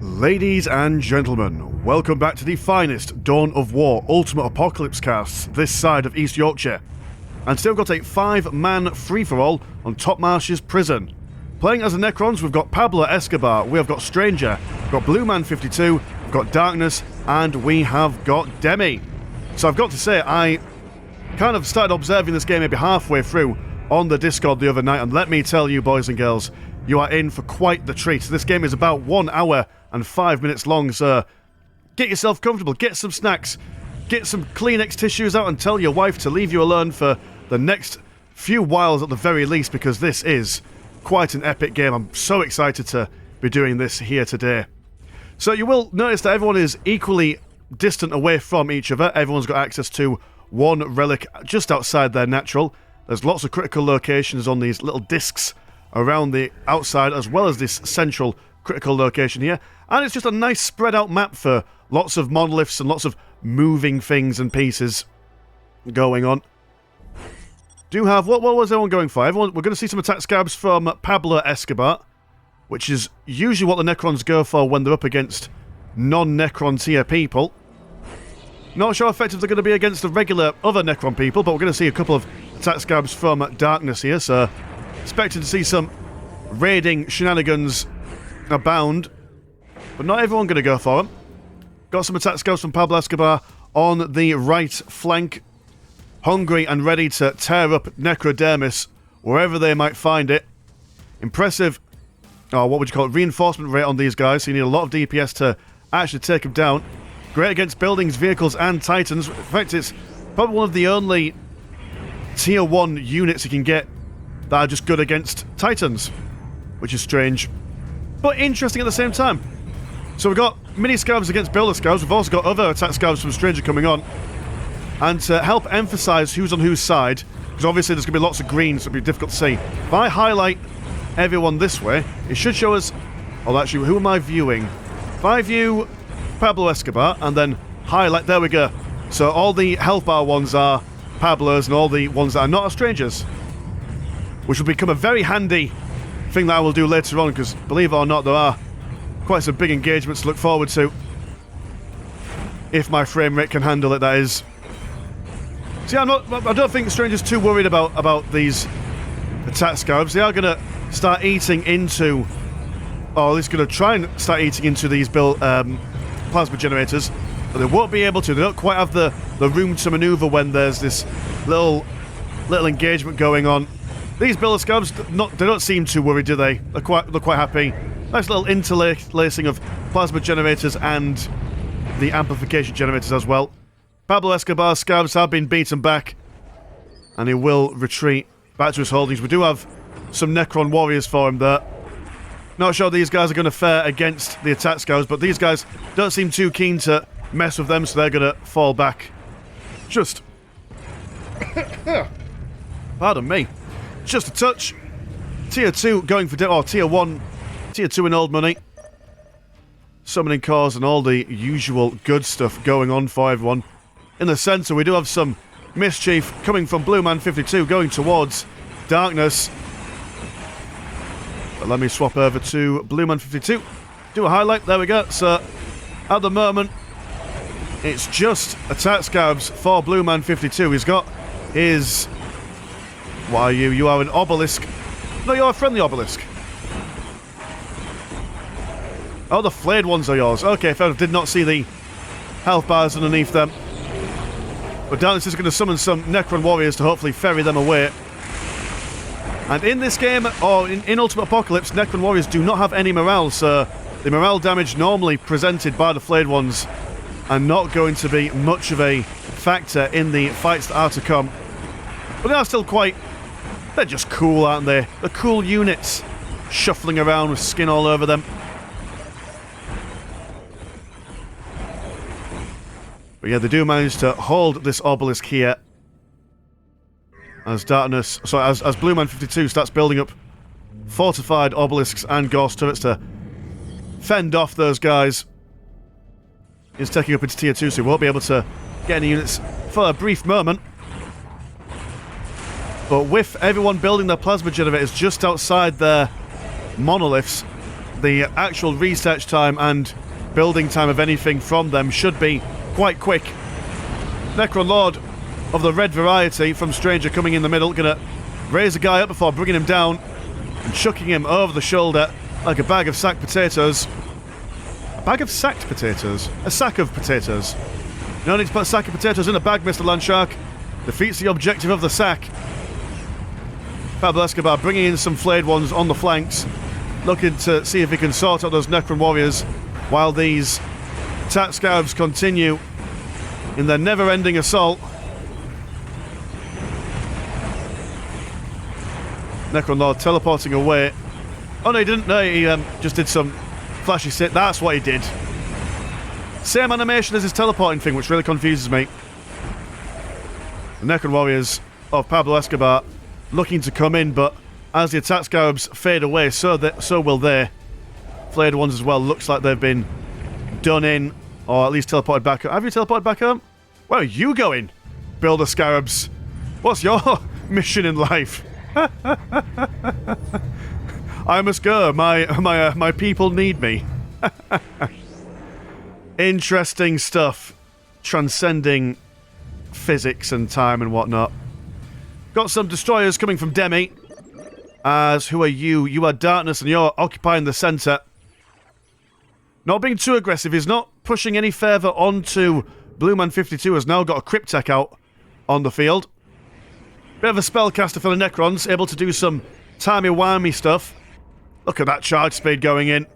Ladies and gentlemen, welcome back to the finest Dawn of War Ultimate Apocalypse casts this side of East Yorkshire. And today we've got a 5-man free-for-all on Topmarsh's Prison. Playing as the Necrons, we've got Pablo Escobar, we have got Stranger, we've got Blue Man 52, we've got Darkness, and we have got Demi. So I've got to say, I kind of started observing this game maybe halfway through on the Discord the other night, and let me tell you, boys and girls, you are in for quite the treat. This game is about 1 hour and 5 minutes long, so get yourself comfortable, get some snacks, get some Kleenex tissues out and tell your wife to leave you alone for the next few whiles at the very least, because this is quite an epic game. I'm so excited to be doing this here today. So you will notice that everyone is equally distant away from each other. Everyone's got access to one relic just outside their natural. There's lots of critical locations on these little discs around the outside, as well as this central critical location here. And it's just a nice spread out map for lots of monoliths and lots of moving things and pieces going on. Do have, what was everyone going for? We're going to see some attack scabs from Pablo Escobar, which is usually what the Necrons go for when they're up against non-Necron tier people. Not sure how effective they're going to be against the regular other Necron people, but we're going to see a couple of attack scabs from Darkness here, so expecting to see some raiding shenanigans abound, but not everyone going to go for them. Got some attack scabs from Pablo Escobar on the right flank, hungry and ready to tear up Necrodermis wherever they might find it. Impressive, what would you call it, reinforcement rate on these guys, so you need a lot of DPS to actually take them down. Great against buildings, vehicles and titans. In fact, it's probably one of the only tier 1 units you can get that are just good against titans, which is strange, but interesting at the same time. So we've got mini scabs against builder scabs. We've also got other attack scabs from Stranger coming on. And to help emphasize who's on whose side, because obviously there's going to be lots of greens, so it'll be difficult to see. If I highlight everyone this way, it should show us... Oh, actually, who am I viewing? If I view Pablo Escobar and then highlight... There we go. So all the health bar ones are Pablo's and all the ones that are not are Strangers, which will become a very handy thing that I will do later on, because believe it or not, there are quite some big engagements to look forward to. If my frame rate can handle it, that is. See, I don't think Stranger's too worried about these attack scabs. They are going to start eating into, or at least going to try and start eating into these plasma generators, but they won't be able to. They don't quite have the room to maneuver when there's this little engagement going on. These builder scabs, they don't seem too worried, do they? They're quite happy. Nice little interlacing of plasma generators and the amplification generators as well. Pablo Escobar's scabs have been beaten back, and he will retreat back to his holdings. We do have some Necron warriors for him there. Not sure these guys are going to fare against the attack scabs, but these guys don't seem too keen to mess with them, so they're going to fall back. Just... Pardon me. Just a touch. Tier 2 going for... Oh, Tier 1. Tier 2 in old money. Summoning cores and all the usual good stuff going on for everyone. In the centre, we do have some mischief coming from Blue Man 52 going towards Darkness. But let me swap over to Blue Man 52. Do a highlight. There we go. So, at the moment, it's just attack scabs for Blue Man 52. He's got his... What are you? You are an obelisk. No, you're a friendly obelisk. Oh, the flayed ones are yours. Okay, fair enough. Did not see the health bars underneath them. But Darkness is going to summon some Necron warriors to hopefully ferry them away. And in this game, or in Ultimate Apocalypse, Necron warriors do not have any morale, so the morale damage normally presented by the flayed ones are not going to be much of a factor in the fights that are to come. But they are still quite... They're just cool, aren't they? They're cool units, shuffling around with skin all over them. But yeah, they do manage to hold this obelisk here. As Darkness... Sorry, as Blue Man 52 starts building up fortified obelisks and ghost turrets to fend off those guys. He's taking up into Tier 2, so he won't be able to get any units for a brief moment. But with everyone building their plasma generators just outside their monoliths, the actual research time and building time of anything from them should be quite quick. Necron Lord of the red variety from Stranger coming in the middle, gonna raise a guy up before bringing him down and chucking him over the shoulder like a bag of sacked potatoes. A bag of sacked potatoes? A sack of potatoes. No need to put a sack of potatoes in a bag, Mr. Landshark. Defeats the objective of the sack. Pablo Escobar bringing in some flayed ones on the flanks, looking to see if he can sort out those Necron warriors while these Tat Scarabs continue in their never-ending assault. Necron Lord teleporting away. Oh no, he didn't. No, he just did some flashy sit. That's what he did. Same animation as his teleporting thing, which really confuses me. The Necron warriors of Pablo Escobar looking to come in, but as the attack scarabs fade away, so will they. Flayed ones as well. Looks like they've been done in, or at least teleported back home. Have you teleported back home? Where are you going, Builder Scarabs? What's your mission in life? I must go. My people need me. Interesting stuff. Transcending physics and time and whatnot. Got some destroyers coming from Demi. As, who are you? You are Darkness and you're occupying the centre. Not being too aggressive. He's not pushing any further onto Blue Man 52. Has now got a Cryptek out on the field. Bit of a spellcaster for the Necrons. Able to do some timey-wimey stuff. Look at that charge speed going in.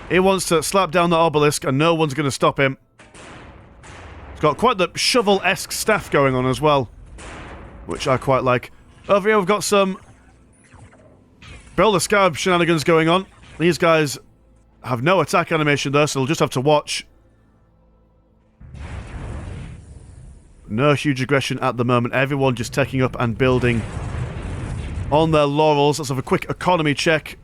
He wants to slap down the obelisk and no one's going to stop him. He's got quite the shovel-esque staff going on as well, which I quite like. Over here we've got some Builder Scarab shenanigans going on. These guys have no attack animation though, so they'll just have to watch. No huge aggression at the moment. Everyone just taking up and building on their laurels. Let's have a quick economy check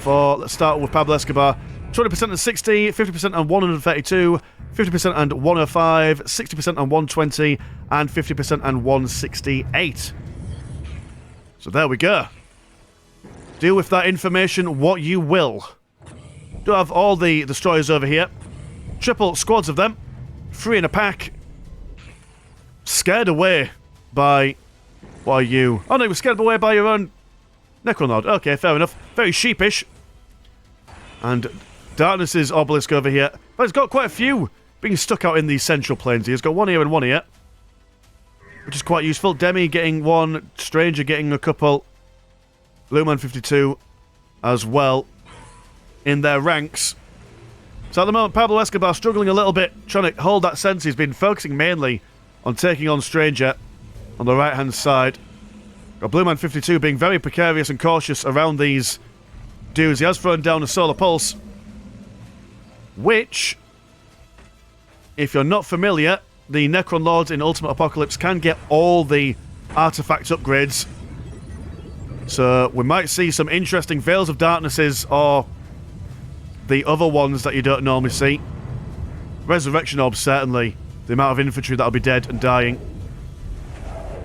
for, let's start with Pablo Escobar. 20% and 60, 50% and 132, 50% and 105, 60% and 120, and 50% and 168. So there we go. Do with that information what you will. Do have all the destroyers over here. Triple squads of them. 3 in a pack. Scared away by... What are you? Oh no, you were scared away by your own Necron Lord. Okay, fair enough. Very sheepish. And Darkness's obelisk over here. But it's got quite a few being stuck out in these central plains. He's got one here and one here, which is quite useful. Demi getting one. Stranger getting a couple. Blue Man 52 as well in their ranks. So at the moment, Pablo Escobar struggling a little bit, trying to hold that sense. He's been focusing mainly on taking on Stranger on the right-hand side. Got Blue Man 52 being very precarious and cautious around these dudes. He has thrown down a Solar Pulse, which, if you're not familiar, the Necron Lords in Ultimate Apocalypse can get all the artifact upgrades. So we might see some interesting Veils of Darknesses or the other ones that you don't normally see. Resurrection Orbs, certainly. The amount of infantry that'll be dead and dying.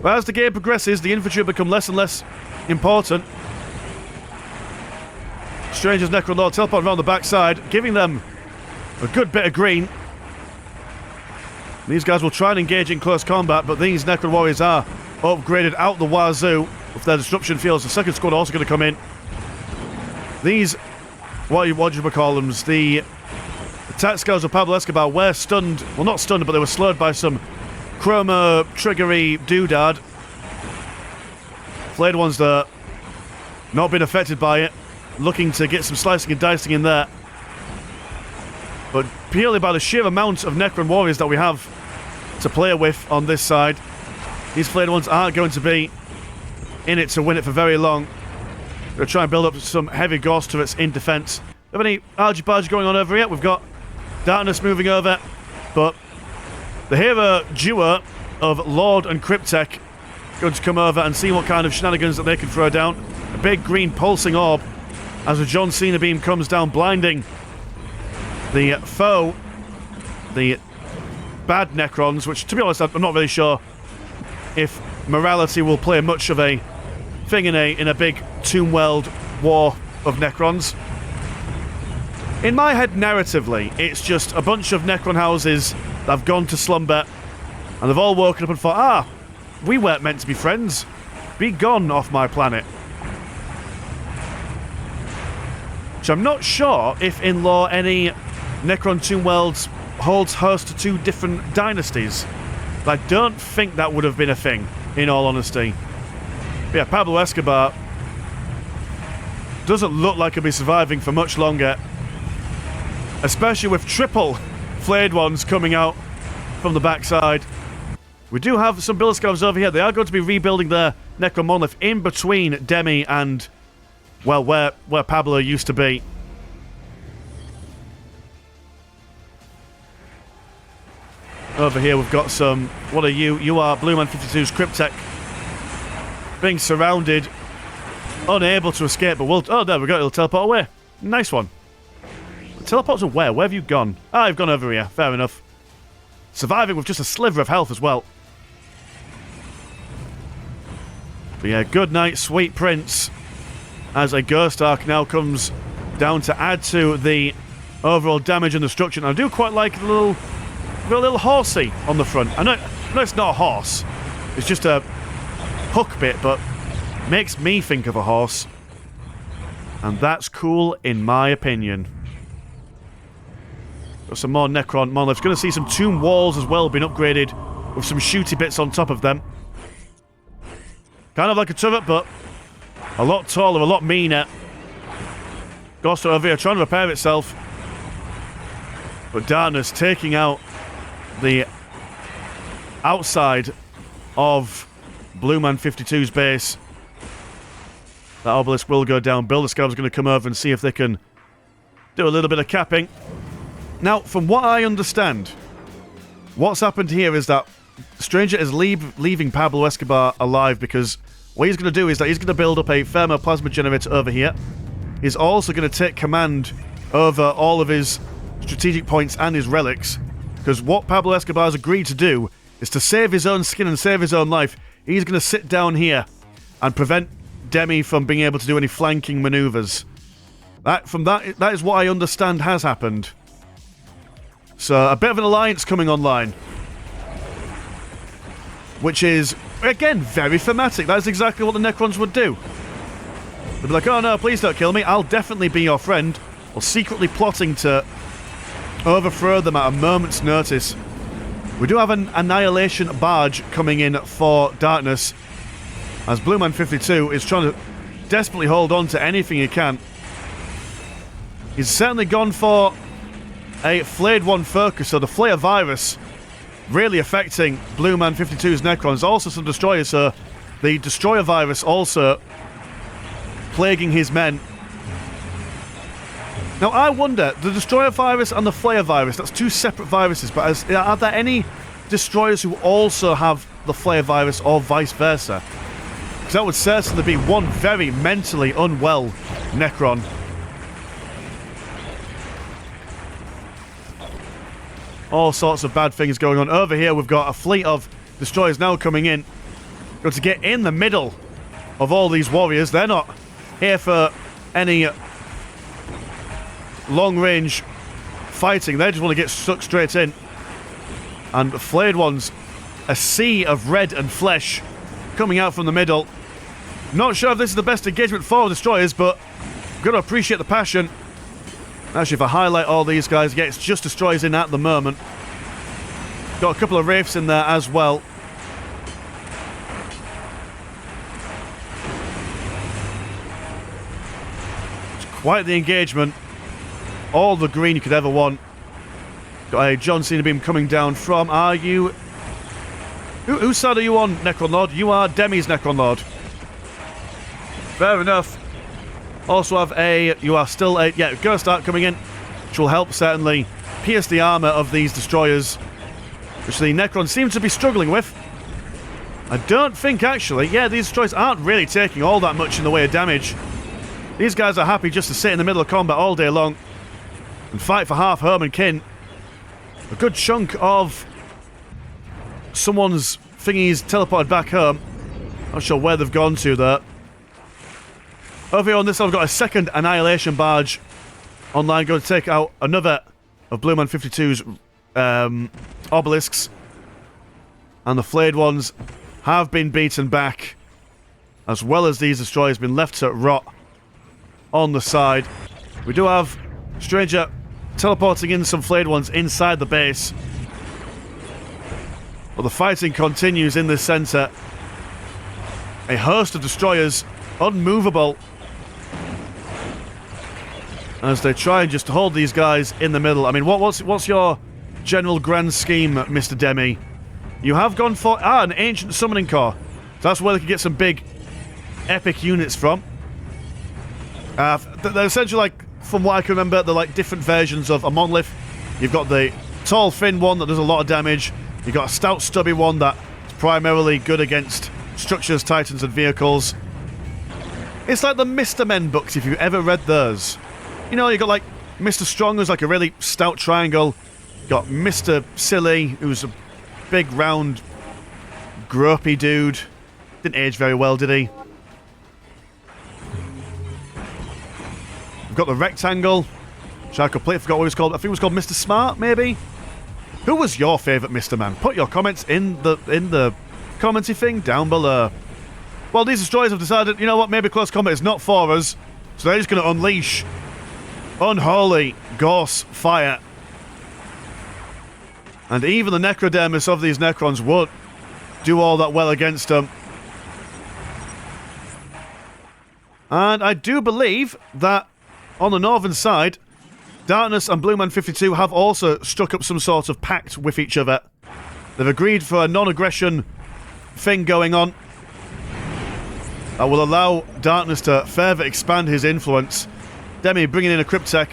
But as the game progresses, the infantry will become less and less important. Stranger's Necron Lord teleport around the backside, giving them a good bit of green. These guys will try and engage in close combat, but these Necron Warriors are upgraded out the wazoo with their disruption fields. The second squad also going to come in. These, what do you call them? The attack scales of Pablo Escobar were stunned. Well, not stunned, but they were slowed by some chroma triggery doodad. Flayed ones there, not been affected by it. Looking to get some slicing and dicing in there. But purely by the sheer amount of Necron Warriors that we have to play with on this side, these flayed ones aren't going to be in it to win it for very long. We're going to try and build up some heavy ghost turrets in defense. Have any argy-bargy going on over here? We've got Darkness moving over, but the hero duo of Lord and Cryptek going to come over and see what kind of shenanigans that they can throw down. A big green pulsing orb as a John Cena beam comes down, blinding the foe, the bad Necrons, which, to be honest, I'm not really sure if morality will play much of a thing in a big Tomb World war of Necrons. In my head, narratively, it's just a bunch of Necron houses that have gone to slumber, and they've all woken up and thought, we weren't meant to be friends. Be gone off my planet. So I'm not sure if in lore any Necron Tomb Worlds holds host to two different dynasties. But I don't think that would have been a thing, in all honesty. But yeah, Pablo Escobar doesn't look like he'll be surviving for much longer. Especially with triple flayed ones coming out from the backside. We do have some Billiscavs over here. They are going to be rebuilding their Necron monolith in between Demi and, well, where Pablo used to be. Over here we've got some... What are you? You are Blue Man 52's Cryptek. Being surrounded. Unable to escape, but we'll... Oh, there we go. It'll teleport away. Nice one. Teleports away. Where have you gone? I've gone over here. Fair enough. Surviving with just a sliver of health as well. But yeah, good night, sweet prince. As a Ghost Arc now comes down to add to the overall damage and destruction. I do quite like the little horsey on the front. I know it's not a horse. It's just a hook bit, but makes me think of a horse. And that's cool in my opinion. Got some more Necron monoliths. Going to see some tomb walls as well being upgraded with some shooty bits on top of them. Kind of like a turret, but a lot taller, a lot meaner. Ghost over here trying to repair itself. But Darkness taking out the outside of Blue Man 52's base. That obelisk will go down. Billiscav's going to come over and see if they can do a little bit of capping. Now, from what I understand, what's happened here is that Stranger is leaving Pablo Escobar alive because what he's going to do is that he's going to build up a thermoplasma generator over here. He's also going to take command over all of his strategic points and his relics, because what Pablo Escobar has agreed to do is to save his own skin and save his own life. He's going to sit down here and prevent Demi from being able to do any flanking maneuvers. That is what I understand has happened. So, a bit of an alliance coming online. Which is, again, very thematic. That's exactly what the Necrons would do. They'd be like, oh no, please don't kill me. I'll definitely be your friend. Or secretly plotting to overthrow them at a moment's notice. We do have an Annihilation barge coming in for Darkness. As Blue Man 52 is trying to desperately hold on to anything he can. He's certainly gone for a Flayed One focus, so the Flayer virus really affecting Blue Man 52's Necrons. Also some Destroyers, so the Destroyer virus also plaguing his men. Now I wonder, the Destroyer virus and the Flayer virus, that's two separate viruses, but are there any Destroyers who also have the Flayer virus or vice versa? Because that would certainly be one very mentally unwell Necron. All sorts of bad things going on. Over here we've got a fleet of Destroyers now coming in. Got to get in the middle of all these warriors. They're not here for any long-range fighting. They just want to get sucked straight in. And the Flayed Ones, a sea of red and flesh coming out from the middle. Not sure if this is the best engagement for Destroyers, but got to appreciate the passion. Actually, if I highlight all these guys, yeah, it's just Destroyers in at the moment. Got a couple of Wraiths in there as well. It's quite the engagement. All the green you could ever want. Got a John Cena beam coming down from... Are you... Whose side are you on, Necron Lord? You are Demi's Necron Lord. Fair enough. Also have a... You are still a... Yeah, Ghost Arc coming in, which will help certainly pierce the armour of these Destroyers, which the Necrons seem to be struggling with. I don't think, actually... Yeah, these Destroyers aren't really taking all that much in the way of damage. These guys are happy just to sit in the middle of combat all day long and fight for half home and kin. A good chunk of someone's thingies teleported back home. Not sure where they've gone to, though. Over here on this side, I've got a second Annihilation barge online going to take out another of Blue Man 52's obelisks. And the flayed ones have been beaten back, as well as these destroyers been left to rot on the side. We do have Stranger teleporting in some flayed ones inside the base. But the fighting continues in this centre. A host of destroyers, unmovable, as they try and just hold these guys in the middle. I mean, what's your general grand scheme, Mr. Demi? You have gone for an ancient summoning core. So that's where they can get some big, epic units from. They're essentially like, from what I can remember, they're like different versions of a monolith. You've got the tall, thin one that does a lot of damage. You've got a stout, stubby one that's primarily good against structures, titans, and vehicles. It's like the Mr. Men books, if you've ever read those. You know, you've got like Mr. Strong, who's like a really stout triangle. You've got Mr. Silly, who's a big, round, gropey dude. Didn't age very well, did he? We've got the Rectangle, which I completely forgot what it was called. I think it was called Mr. Smart, maybe? Who was your favourite Mr. Man? Put your comments in the commenty thing down below. Well, these destroyers have decided, you know what, maybe close combat is not for us, so they're just going to unleash unholy Gorse fire. And even the Necrodermis of these Necrons won't do all that well against them. And I do believe that on the northern side, Darkness and Blue Man 52 have also struck up some sort of pact with each other. They've agreed for a non-aggression thing going on that will allow Darkness to further expand his influence. Demi bringing in a Cryptek.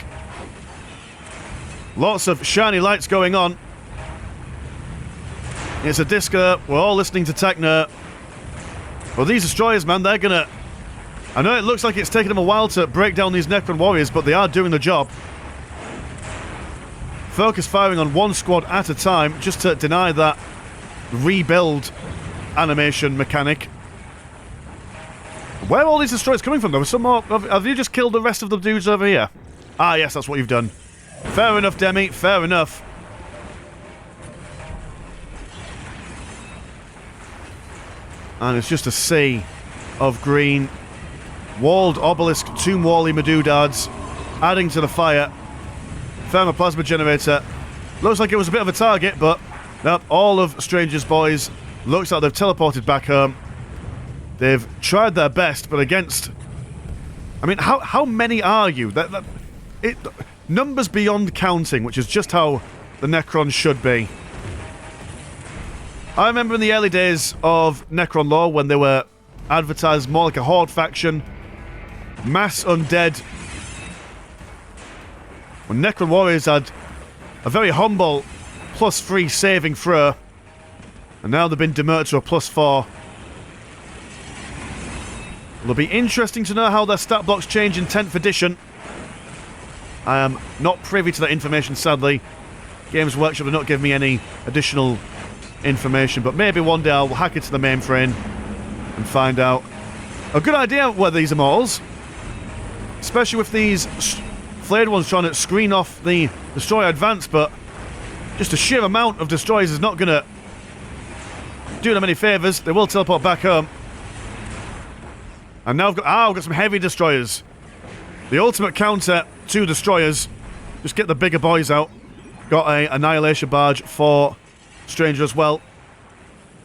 Lots of shiny lights going on. It's a disco. We're all listening to techno. Well, these destroyers, man, they're gonna... I know it looks like it's taken them a while to break down these Necron warriors, but they are doing the job. Focus firing on one squad at a time, just to deny that rebuild animation mechanic. Where are all these destroyers coming from? There was some more... Have you just killed the rest of the dudes over here? Ah, yes, that's what you've done. Fair enough, Demi. Fair enough. And it's just a sea of green. Walled obelisk, tomb wally Medoodards, adding to the fire. Thermoplasma generator. Looks like it was a bit of a target, but nope, all of Stranger's boys looks like they've teleported back home. They've tried their best, but against... I mean, how many are you? Numbers beyond counting, which is just how the Necrons should be. I remember in the early days of Necron lore when they were advertised more like a Horde faction. Mass undead. When Necron warriors had a very humble +3 saving throw. And now they've been demoted to a +4. It'll be interesting to know how their stat blocks change in 10th edition. I am not privy to that information, sadly. Games Workshop have not given me any additional information, but maybe one day I'll hack into the mainframe and find out. A good idea were these immortals, especially with these flayed ones trying to screen off the destroyer advance, but just the sheer amount of destroyers is not going to do them any favours. They will teleport back home. And now I've got some heavy destroyers. The ultimate counter to destroyers. Just get the bigger boys out. Got a annihilation barge for Stranger as well.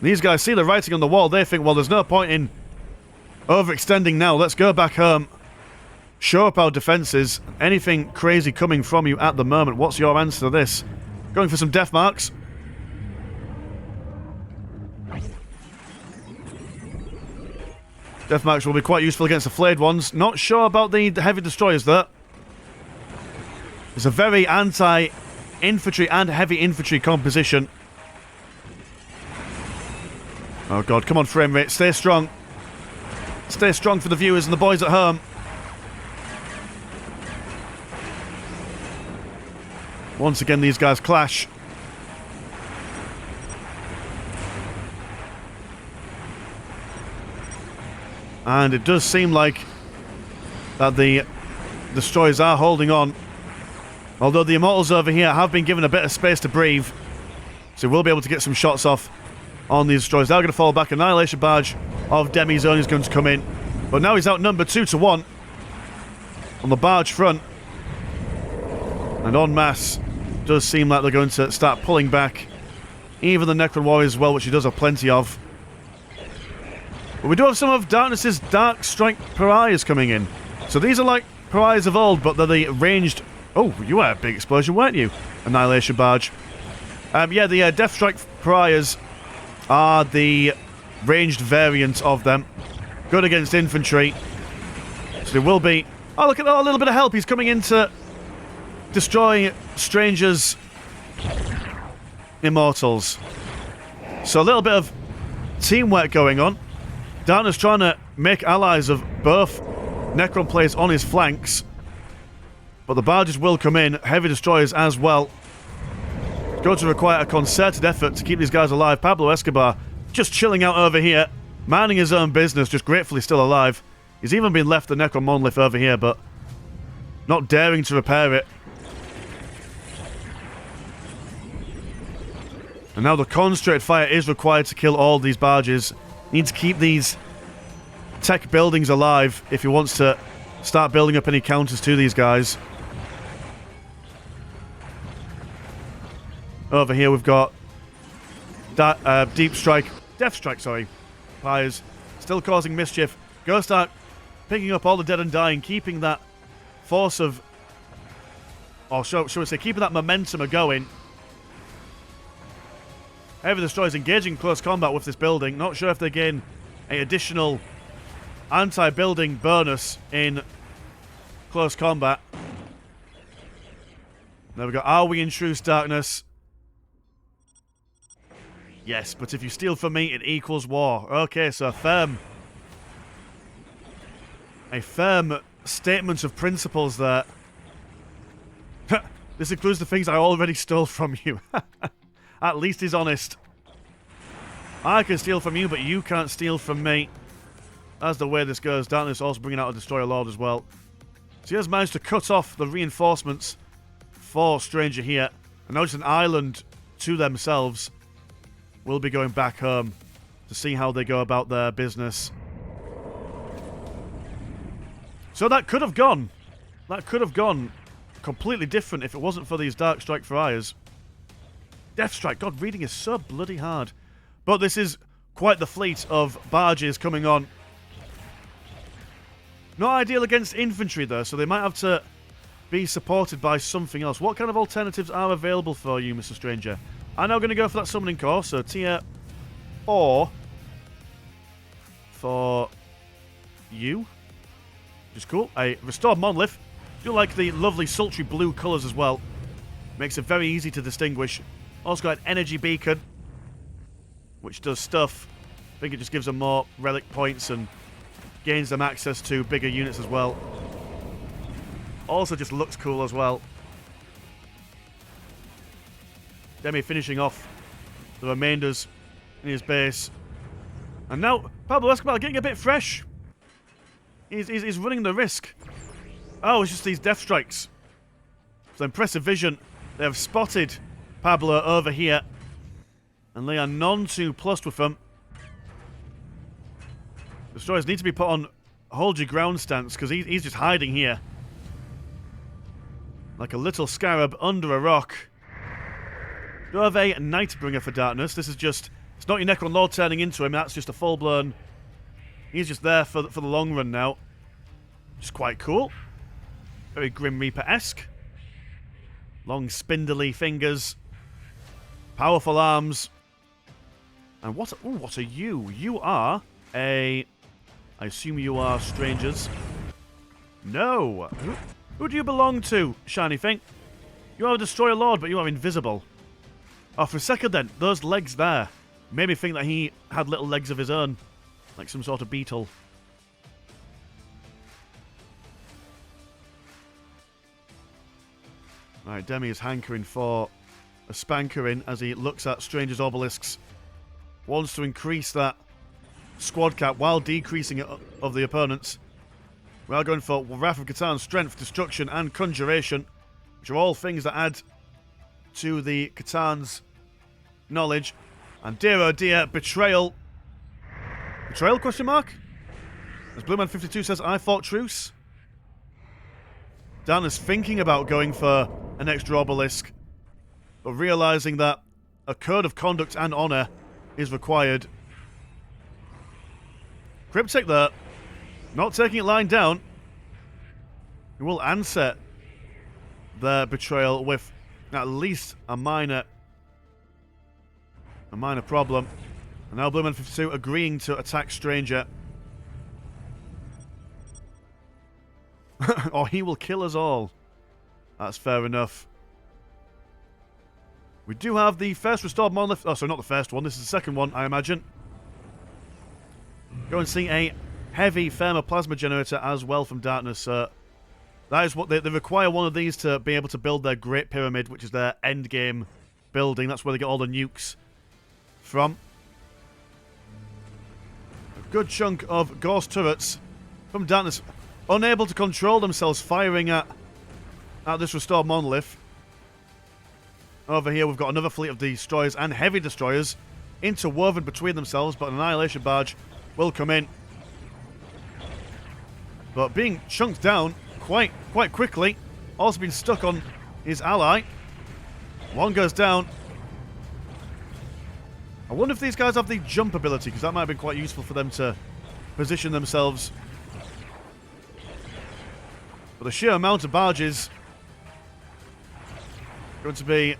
These guys see the writing on the wall. They think, well, there's no point in overextending now. Let's go back home. Show up our defences. Anything crazy coming from you at the moment? What's your answer to this? Going for some death marks. Death marks will be quite useful against the flayed ones. Not sure about the heavy destroyers though. It's a very anti-infantry and heavy infantry composition. Oh god, come on frame rate, stay strong. Stay strong for the viewers and the boys at home. Once again these guys clash. And it does seem like that the destroyers are holding on. Although the Immortals over here have been given a bit of space to breathe. So we'll be able to get some shots off on these destroyers. They're going to fall back. Annihilation Barge of Demi's own is going to come in. But now he's outnumbered 2-1 on the barge front. And en masse, does seem like they're going to start pulling back. Even the Necron Warriors as well, which he does have plenty of. But we do have some of Darkness's Dark Strike Pariahs coming in. So these are like Pariahs of old, but they're the ranged... Oh, you had a big explosion, weren't you? Annihilation Barge. Yeah, the Death Strike Pariahs are the ranged variant of them. Good against infantry. So they will be... Oh, look at that, a little bit of help. He's coming in to destroy Stranger's Immortals. So a little bit of teamwork going on. Darkness trying to make allies of both Necron players on his flanks. But the barges will come in. Heavy destroyers as well. It's going to require a concerted effort to keep these guys alive. Pablo Escobar just chilling out over here. Minding his own business, just gratefully still alive. He's even been left the Necron monolith over here, but not daring to repair it. And now the concentrated fire is required to kill all these barges. Needs to keep these tech buildings alive if he wants to start building up any counters to these guys. Over here we've got Deep Strike, Death Strike, sorry. Fires still causing mischief. Go start picking up all the dead and dying, keeping that force of... Or shall we say, keeping that momentum going. Heavy Destroyers engaging close combat with this building. Not sure if they gain an additional anti-building bonus in close combat. There we go. Are we in Truce Darkness? Yes, but if you steal from me, it equals war. Okay, so a firm statement of principles there. This includes the things I already stole from you. At least he's honest. I can steal from you, but you can't steal from me. That's the way this goes. Darkness also bringing out a Destroyer Lord as well. So he has managed to cut off the reinforcements for Stranger here. And now just an island to themselves. Will be going back home to see how they go about their business. So that could have gone. That could have gone completely different if it wasn't for these Dark Strike Friars. Death Strike. God, reading is so bloody hard. But this is quite the fleet of barges coming on. Not ideal against infantry, though, so they might have to be supported by something else. What kind of alternatives are available for you, Mr. Stranger? I'm now going to go for that Summoning Core, so tier 4 for you. Which is cool. A Restored Monolith. Do like the lovely sultry blue colours as well. Makes it very easy to distinguish. Also got an Energy Beacon, which does stuff. I think it just gives them more relic points and gains them access to bigger units as well. Also just looks cool as well. Demi finishing off the remainders in his base. And now Pablo Escobar getting a bit fresh. He's running the risk. Oh, it's just these Death Strikes. So impressive vision. They have spotted Pablo over here. And they are none too plussed with them. Destroyers need to be put on hold your ground stance because he's just hiding here. Like a little scarab under a rock. Do have a Nightbringer for Darkness. This is just... It's not your Necron Lord turning into him. That's just a full-blown... He's just there for the long run now. Which is quite cool. Very Grim Reaper-esque. Long spindly fingers. Powerful arms. And what... Ooh, what are you? You are a... I assume you are strangers. No! Who do you belong to, shiny thing? You are a Destroyer Lord, but you are invisible. Oh, for a second then, those legs there made me think that he had little legs of his own. Like some sort of beetle. Alright, Demi is hankering for a spankering as he looks at Stranger's Obelisks. Wants to increase that squad cap while decreasing it of the opponents. We are going for Wrath of Catan, Strength, Destruction, and Conjuration. which are all things that add to the C'tan's knowledge. And dear oh dear, betrayal. Betrayal, question mark? As Blue Man 52 says, I fought truce. Darkness thinking about going for an extra obelisk, but realizing that a code of conduct and honor is required. Cryptic there, not taking it lying down. He will answer their betrayal with at least a minor problem. And now Blue Man 52 agreeing to attack Stranger. Or he will kill us all. That's fair enough. We do have the first restored monolith. Oh, sorry, not the first one. This is the second one, I imagine. Go and see a heavy thermoplasma generator as well from Darkness. That is what they require, one of these to be able to build their Great Pyramid, which is their end game building. That's where they get all the nukes from. A good chunk of Ghost turrets from Darkness, unable to control themselves, firing at this restored monolith. Over here we've got another fleet of destroyers and heavy destroyers interwoven between themselves, but an annihilation barge will come in. But being chunked down quite quickly. Also been stuck on his ally. One goes down. I wonder if these guys have the jump ability, because that might have been quite useful for them to position themselves. But the sheer amount of barges going to be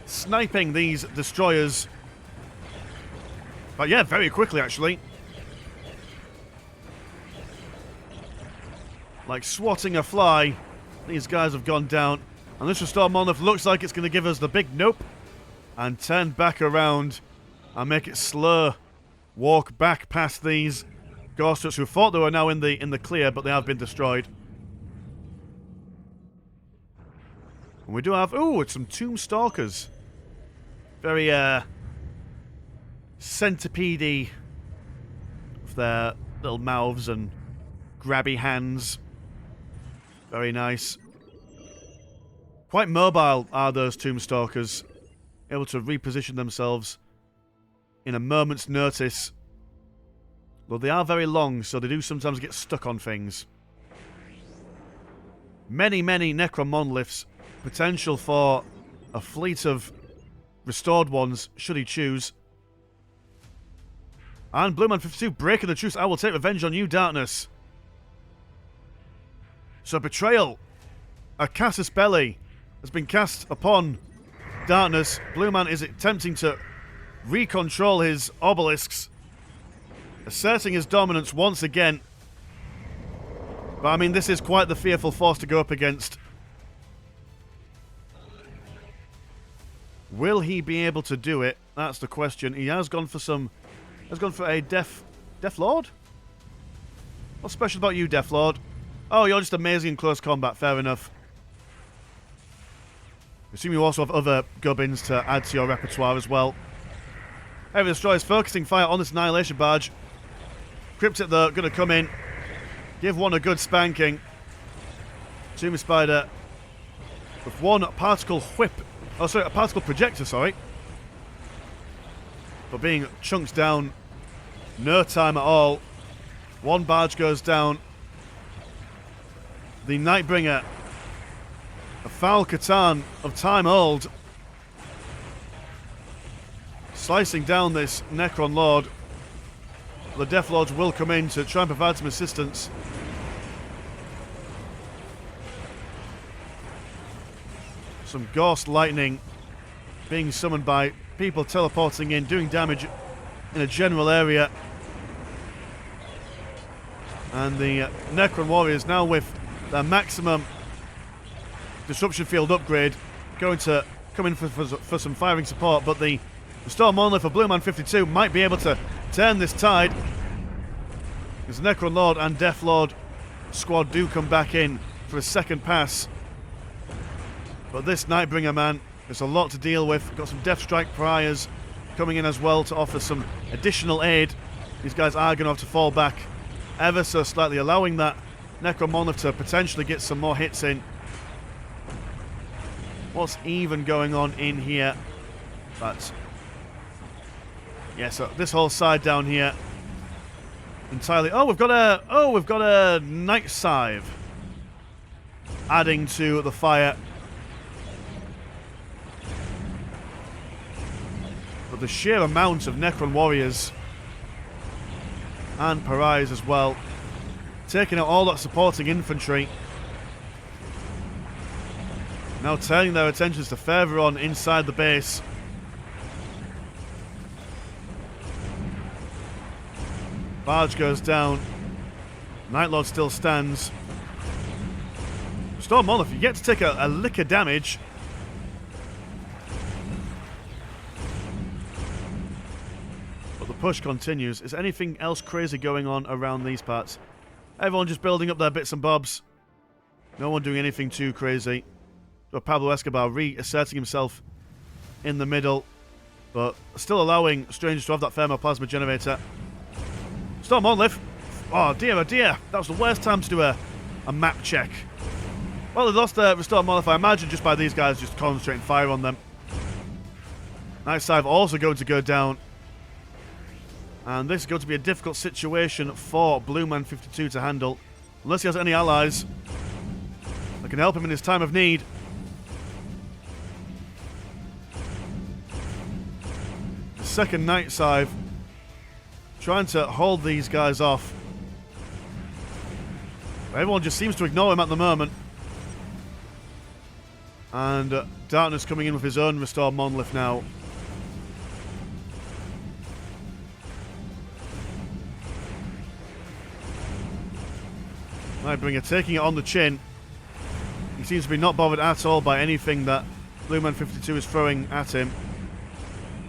sniping these destroyers. But yeah, very quickly actually. Like swatting a fly, these guys have gone down. And this restored monolith looks like it's going to give us the big nope. And turn back around and make it slow walk back past these Ghosts who thought they were now in the clear, but they have been destroyed. And we do have, ooh, it's some Tomb Stalkers. Very, centipede-y with their little mouths and grabby hands. Very nice. Quite mobile are those Tomb Stalkers. Able to reposition themselves in a moment's notice. Though they are very long, so they do sometimes get stuck on things. Many Necron monoliths. Potential for a fleet of restored ones, should he choose. And Blue Man 52 breaking the truce. I will take revenge on you, Darkness. So Betrayal. A Casus Belli has been cast upon Darkness. Blue Man is attempting to recontrol his obelisks, asserting his dominance once again. But I mean, this is quite the fearful force to go up against. Will he be able to do it? That's the question. He has gone for some... has gone for a Death Lord? What's special about you, Death Lord? Oh, you're just amazing in close combat. Fair enough. I assume you also have other gubbins to add to your repertoire as well. Heavy Destroyer is focusing fire on this Annihilation Barge. Cryptic, though, going to come in. Give one a good spanking. Tomb Spider with one particle whip. Oh, sorry, a particle projector, sorry. But being chunked down. No time at all. One barge goes down. The Nightbringer. A foul C'tan of time old. Slicing down this Necron Lord. The Death Lords will come in to try and provide some assistance. Some Ghost Lightning being summoned by people teleporting in, doing damage in a general area. And the Necron Warriors now with their maximum disruption field upgrade going to come in for some firing support, but the Storm Monolith for Blue Man 52 might be able to turn this tide. As Necron Lord and Death Lord squad do come back in for a second pass. But this Nightbringer, man, there's a lot to deal with. Got some Death Strike Pariahs coming in as well to offer some additional aid. These guys are going to have to fall back ever so slightly, allowing that Necron Monolith to potentially get some more hits in. What's even going on in here? That's... yeah, so this whole side down here entirely... oh, we've got a night scythe adding to the fire. But the sheer amount of Necron warriors and Parais as well, taking out all that supporting infantry. Now turning their attentions to further on inside the base. Barge goes down. Night Lord still stands. Storm Monolith, you get to take a lick of damage. But the push continues. Is anything else crazy going on around these parts? Everyone just building up their bits and bobs. No one doing anything too crazy. So Pablo Escobar reasserting himself in the middle, but still allowing strangers to have that thermoplasma generator. Storm Monolith. Oh dear, oh dear. That was the worst time to do a map check. Well, they lost the Restore Monolith, I imagine, just by these guys just concentrating fire on them. Night Scythe also going to go down. And this is going to be a difficult situation for Blue Man 52 to handle. Unless he has any allies that can help him in his time of need. The second Night Scythe trying to hold these guys off. Everyone just seems to ignore him at the moment. And Darkness coming in with his own Restore Monolith now. Nightbringer taking it on the chin. He seems to be not bothered at all by anything that Blue Man 52 is throwing at him.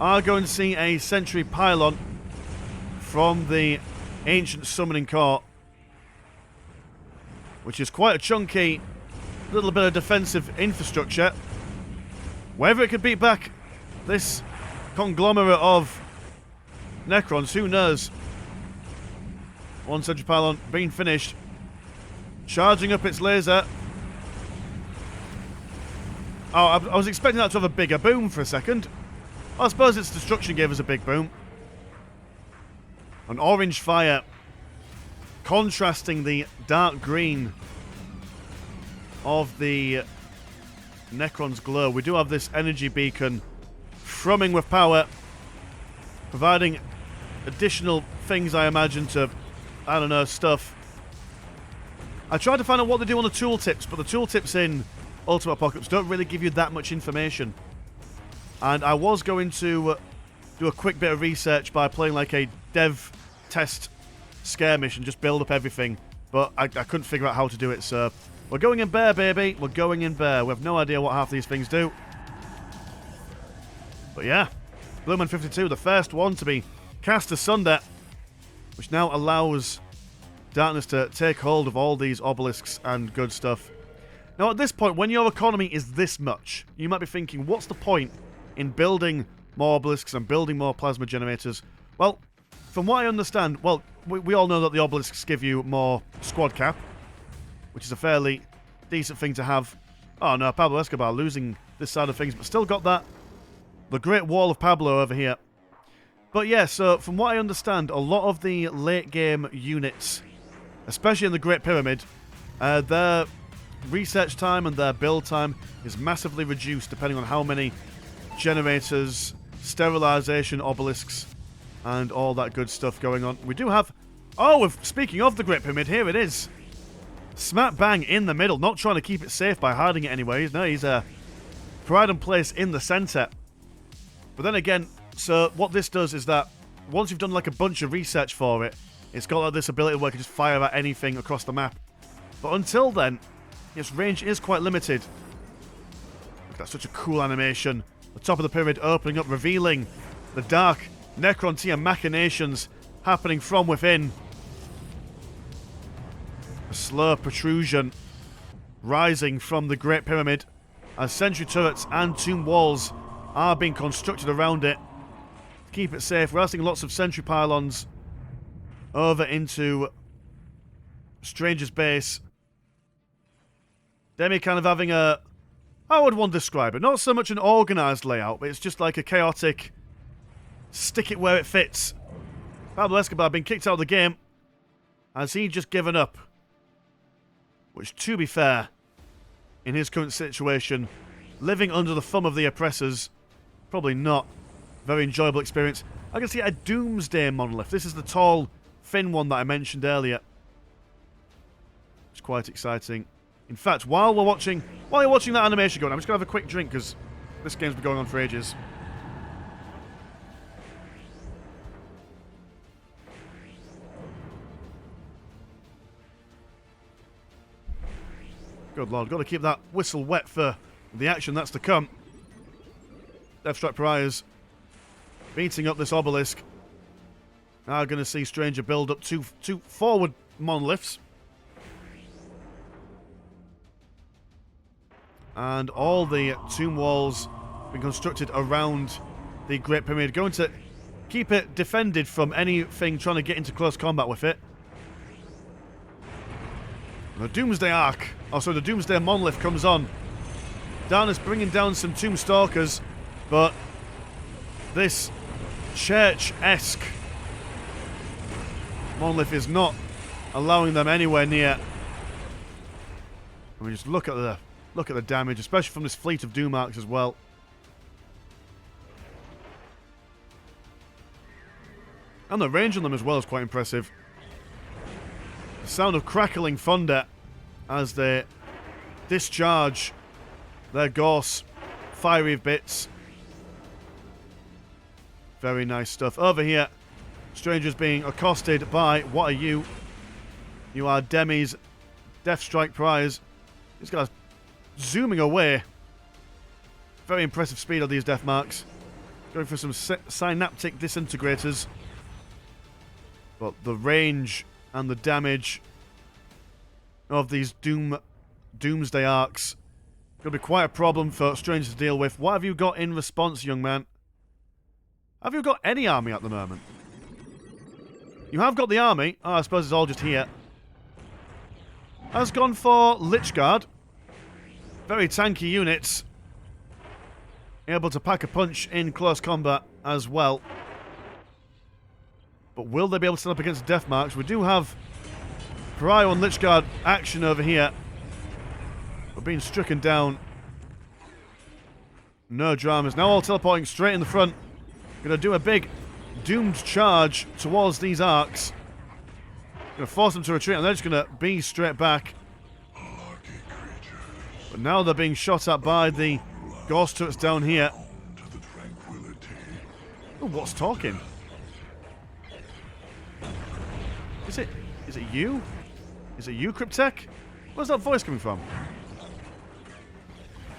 Are going to see a Sentry Pylon from the Ancient Summoning Court, which is quite a chunky little bit of defensive infrastructure. Whether it could beat back this conglomerate of Necrons, who knows? One Sentry Pylon being finished. Charging up its laser. Oh, I was expecting that to have a bigger boom for a second. I suppose its destruction gave us a big boom. An orange fire contrasting the dark green of the Necron's glow. We do have this energy beacon thrumming with power, providing additional things, I imagine, to, I don't know, stuff. I tried to find out what they do on the tooltips, but the tooltips in Ultimate Apocalypse don't really give you that much information. And I was going to do a quick bit of research by playing like a dev test skirmish and just build up everything, but I couldn't figure out how to do it, so we're going in bear, baby. We're going in bear. We have no idea what half these things do. But yeah, Blue Man 52, the first one to be cast asunder, which now allows Darkness to take hold of all these obelisks and good stuff. Now at this point, when your economy is this much, you might be thinking, what's the point in building more obelisks and building more plasma generators? Well, from what I understand, well, we all know that the obelisks give you more squad cap, which is a fairly decent thing to have. Oh no, Pablo Escobar losing this side of things, but still got that. The Great Wall of Pablo over here. But yeah, so from what I understand, a lot of the late game units, especially in the Great Pyramid, their research time and their build time is massively reduced depending on how many generators, sterilization obelisks, and all that good stuff going on. We do have... oh, speaking of the Great Pyramid, here it is. Smack bang in the middle, not trying to keep it safe by hiding it anyway. No, he's pride and place in the center. But then again, so what this does is that once you've done like a bunch of research for it, it's got like this ability where it can just fire at anything across the map. But until then, its range is quite limited. Look, that's such a cool animation. The top of the pyramid opening up, revealing the dark Necron tier machinations happening from within. A slow protrusion rising from the Great Pyramid as sentry turrets and tomb walls are being constructed around it to keep it safe. We're seeing lots of sentry pylons over into Stranger's base. Demi kind of having a how would one describe it? Not so much an organised layout, but it's just like a chaotic, stick it where it fits. Pablo Escobar being kicked out of the game. Has he just given up? Which, to be fair, in his current situation, living under the thumb of the oppressors, probably not a very enjoyable experience. I can see a Doomsday monolith. This is the tall, thin one that I mentioned earlier. It's quite exciting. In fact, while you're watching that animation going, I'm just going to have a quick drink because this game's been going on for ages. Good lord, got to keep that whistle wet for the action that's to come. Deathstrike Pariahs beating up this obelisk. Now going to see Stranger build up two forward monoliths. And all the tomb walls being constructed around the Great Pyramid. Going to keep it defended from anything trying to get into close combat with it. The Doomsday Ark, the Doomsday Monolith comes on. Darkness bringing down some Tomb Stalkers, but this church-esque monolith is not allowing them anywhere near. I mean, just look at the damage, especially from this fleet of Doom Arks as well. And the range on them as well is quite impressive. The sound of crackling thunder as they discharge their gorse fiery bits. Very nice stuff. Over here, Stranger's being accosted by, what are you? You are Demi's Deathstrike Pariahs. These guys zooming away. Very impressive speed of these death marks. Going for some synaptic disintegrators. But the range and the damage of these Doomsday Arks going to be quite a problem for Stranger to deal with. What have you got in response, young man? Have you got any army at the moment? You have got the army. Oh, I suppose it's all just here. Has gone for Lich Guard. Very tanky units. Able to pack a punch in close combat as well. But will they be able to stand up against Death Marks? We do have Pariah and Lich Guard action over here. We're being stricken down. No dramas. Now all teleporting straight in the front. Going to do a big doomed charge towards these arcs. Going to force them to retreat, and they're just going to be straight back. But now they're being shot at by the ghost turrets down here. Oh, what's talking? Is it you? Is it you, Cryptek? Where's that voice coming from?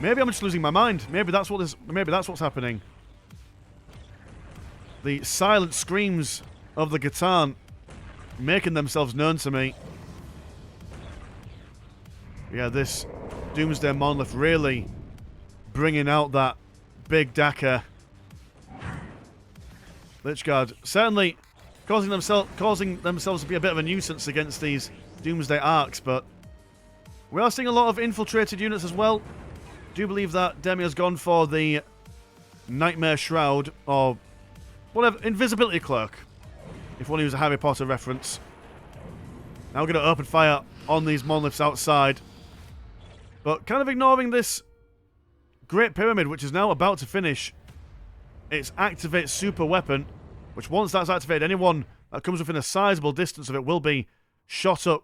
Maybe I'm just losing my mind. Maybe that's what's happening. The silent screams of the Gatan making themselves known to me. Yeah, this Doomsday Monolith really bringing out that big Daka. Lichguard certainly causing themselves to be a bit of a nuisance against these Doomsday Arks, but we are seeing a lot of infiltrated units as well. Do believe that Demi has gone for the Nightmare Shroud, or whatever, Invisibility Cloak, if one uses a Harry Potter reference. Now we're going to open fire on these monoliths outside, but kind of ignoring this Great Pyramid, which is now about to finish its activate super weapon, which once that's activated, anyone that comes within a sizable distance of it will be shot up.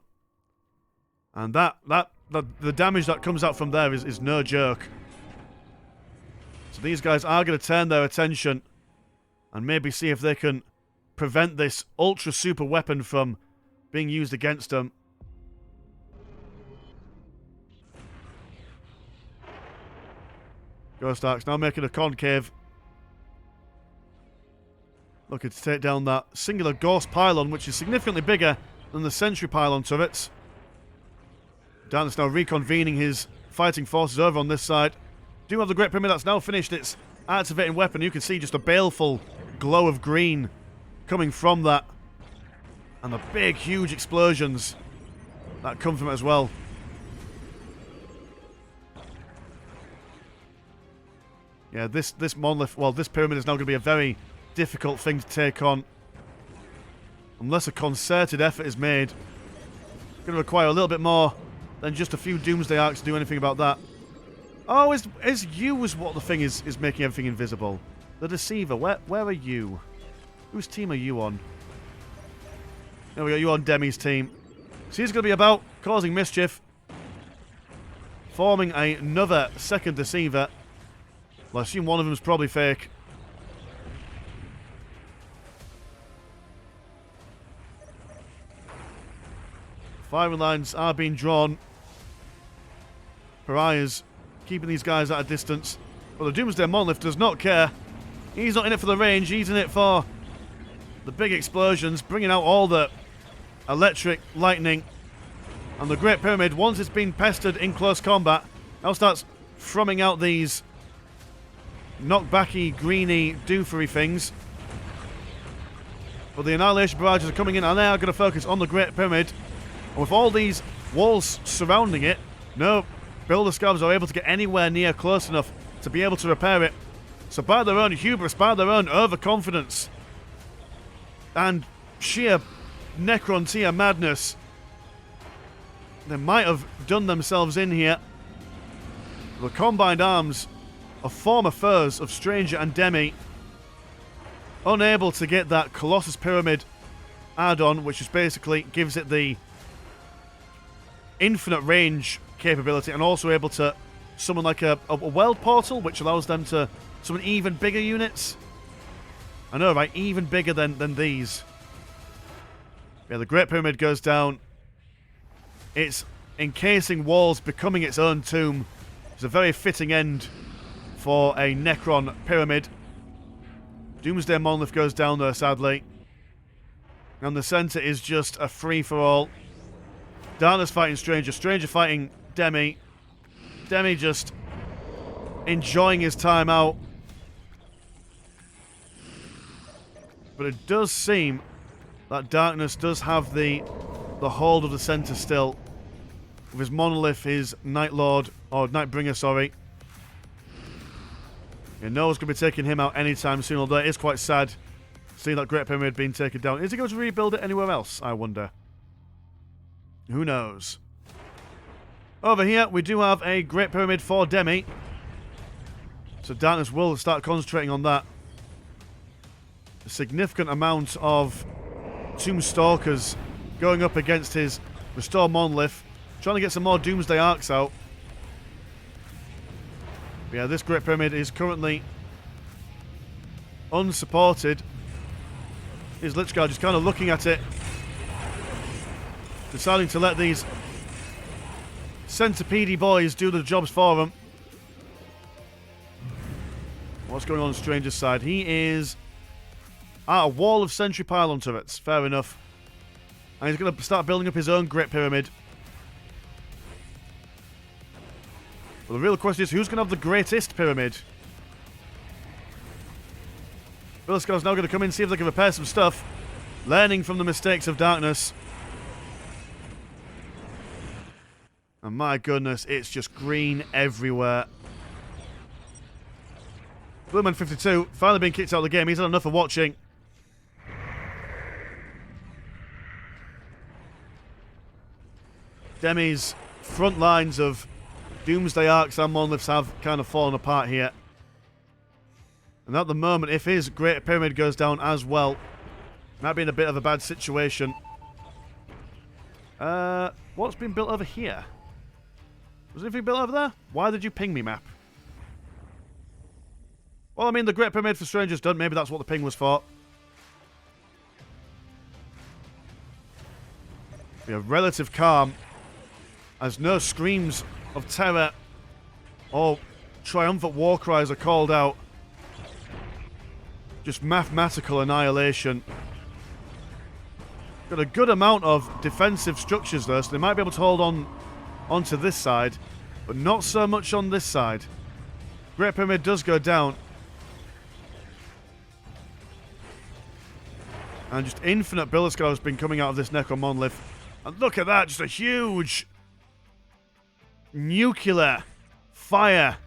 And the damage that comes out from there is no joke. So these guys are going to turn their attention and maybe see if they can prevent this ultra super weapon from being used against them. Ghost Arks now making a concave. Looking to take down that singular Ghost Pylon, which is significantly bigger than the Sentry Pylon turrets. Darkness now reconvening his fighting forces over on this side. Do have the Great Pyramid that's now finished its activating weapon. You can see just a baleful glow of green coming from that. And the big, huge explosions that come from it as well. Yeah, this monolith, well, this pyramid is now going to be a very difficult thing to take on. Unless a concerted effort is made. It's going to require a little bit more than just a few Doomsday Arcs to do anything about that. Oh, is you is what the thing is making everything invisible. The Deceiver, where are you? Whose team are you on? There we go, you on Demi's team. So he's going to be about causing mischief. Forming another second Deceiver. Well, I assume one of them is probably fake. Firing lines are being drawn. Pariahs keeping these guys at a distance. But the Doomsday Monolith does not care. He's not in it for the range, he's in it for the big explosions, bringing out all the electric, lightning. And the Great Pyramid, once it's been pestered in close combat, now starts thrumming out these knockbacky, greeny, doofery things. But the Annihilation Barrages are coming in, and they are going to focus on the Great Pyramid. And with all these walls surrounding it, no Builder Scavs are able to get anywhere near close enough to be able to repair it. So by their own hubris, by their own overconfidence, and sheer Necron-tier madness, they might have done themselves in here. The combined arms of former foes of Stranger and Demi, unable to get that Colossus Pyramid add-on, which is basically gives it the infinite range capability, and also able to summon like a world portal, which allows them to summon even bigger units. I know, right? Even bigger than these. Yeah, the Great Pyramid goes down. It's encasing walls, becoming its own tomb. It's a very fitting end for a Necron pyramid. Doomsday Monolith goes down there, sadly. And the center is just a free-for-all. Darkness fighting Stranger. Stranger fighting Demi. Demi just enjoying his time out. But it does seem that Darkness does have the hold of the center still. With his Monolith, his Night Lord, or Nightbringer, sorry. Yeah, no one's going to be taking him out anytime soon, although it is quite sad seeing that Great Pyramid being taken down. Is he going to rebuild it anywhere else, I wonder? Who knows? Over here, we do have a Great Pyramid for Demi. So Darkness will start concentrating on that. A significant amount of Tomb Stalkers going up against his Restore Monolith. Trying to get some more Doomsday Arcs out. But yeah, this Great Pyramid is currently unsupported. His Lich Guard just kind of looking at it. Deciding to let these centipede boys do the jobs for them. What's going on Stranger's side? He is at a wall of Sentry Pylon turrets. Fair enough. And he's going to start building up his own Great Pyramid. Well, the real question is, who's going to have the greatest pyramid? Villascar's now going to come in and see if they can repair some stuff. Learning from the mistakes of Darkness. And my goodness, it's just green everywhere. Blueman 52, finally being kicked out of the game. He's had enough of watching. Demi's front lines of Doomsday Arcs and Monoliths have kind of fallen apart here. And at the moment, if his Great Pyramid goes down as well, might be in a bit of a bad situation. What's been built over here? Was anything built over there? Why did you ping me, map? Well, I mean, the Great Pyramid for Stranger's done. Maybe that's what the ping was for. We have relative calm, as no screams of terror or triumphant war cries are called out. Just mathematical annihilation. Got a good amount of defensive structures though, so they might be able to hold on onto this side, but not so much on this side. Great Pyramid does go down. And just infinite Billiscar has been coming out of this Necron Monolith. And look at that, just a huge nuclear fire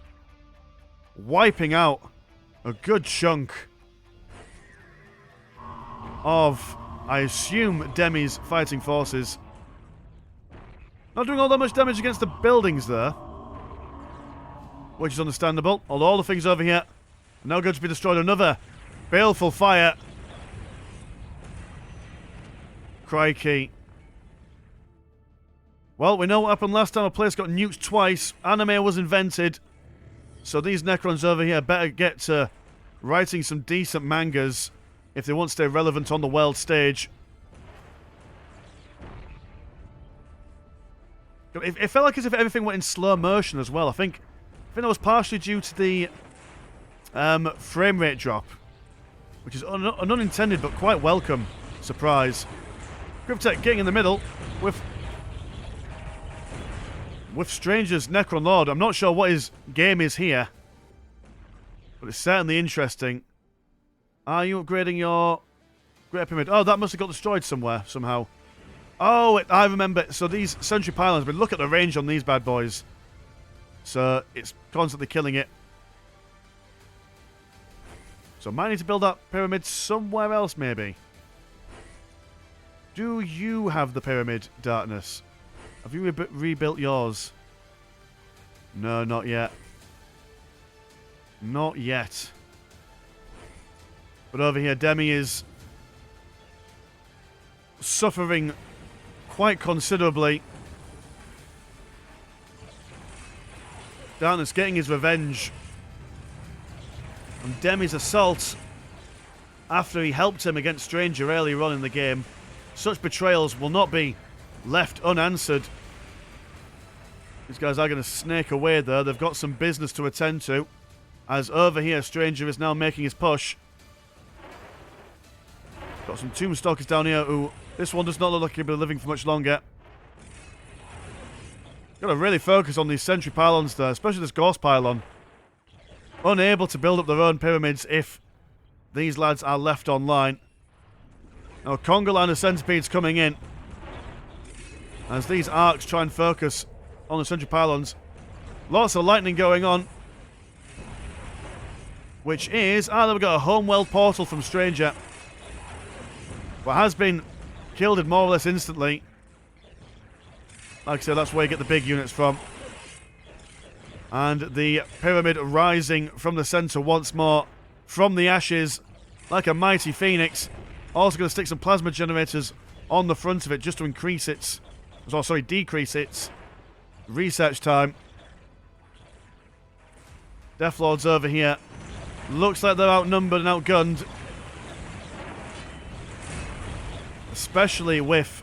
wiping out a good chunk of, I assume, Demi's fighting forces. Not doing all that much damage against the buildings there, which is understandable. Although all the things over here are now going to be destroyed. Another baleful fire. Crikey. Well, we know what happened last time a place got nuked twice. Anime was invented. So these Necrons over here better get to writing some decent mangas if they want to stay relevant on the world stage. It felt like as if everything went in slow motion as well. I think that was partially due to the frame rate drop, which is an unintended but quite welcome surprise. Cryptek getting in the middle with Stranger's Necron Lord. I'm not sure what his game is here, but it's certainly interesting. Are you upgrading your Great Pyramid? Oh, that must have got destroyed somewhere, somehow. Oh, I remember. So these Sentry Pylons, but look at the range on these bad boys. So it's constantly killing it. So I might need to build that pyramid somewhere else, maybe. Do you have the pyramid, Darkness? Have you rebuilt yours? No, not yet. Not yet. But over here, Demi is suffering quite considerably. Darkness getting his revenge on Demi's assault after he helped him against Stranger earlier on in the game. Such betrayals will not be left unanswered. These guys are going to snake away there. They've got some business to attend to. As over here, Stranger is now making his push. Got some Tombstalkers down here who... This one does not look like he'll be living for much longer. Got to really focus on these Sentry Pylons there, especially this Ghost Pylon. Unable to build up their own pyramids if these lads are left online. Now, Conga line of Centipedes coming in. As these arcs try and focus on the Sentry Pylons. Lots of lightning going on. Which is... there we got a Homeworld portal from Stranger. But has been killed more or less instantly. Like I said, that's where you get the big units from. And the pyramid rising from the centre once more. From the ashes. Like a mighty phoenix. Also going to stick some plasma generators on the front of it just to increase its... Oh, sorry, decrease its research time. Deathlords over here. Looks like they're outnumbered and outgunned. Especially with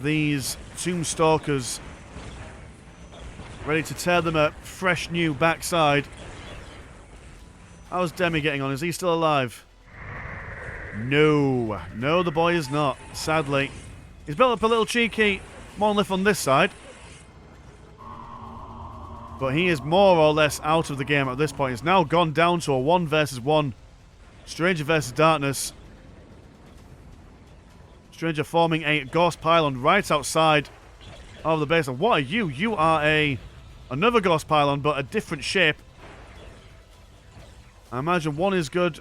these Tombstalkers ready to tear them a fresh new backside. How's Demi getting on? Is he still alive? No. No, the boy is not, sadly. He's built up a little cheeky monolith on this side. But he is more or less out of the game at this point. He's now gone down to a 1 versus 1. Stranger versus Darkness. Stranger forming a Ghost Pylon right outside of the base. And what are you? You are another Ghost Pylon, but a different shape. I imagine one is good.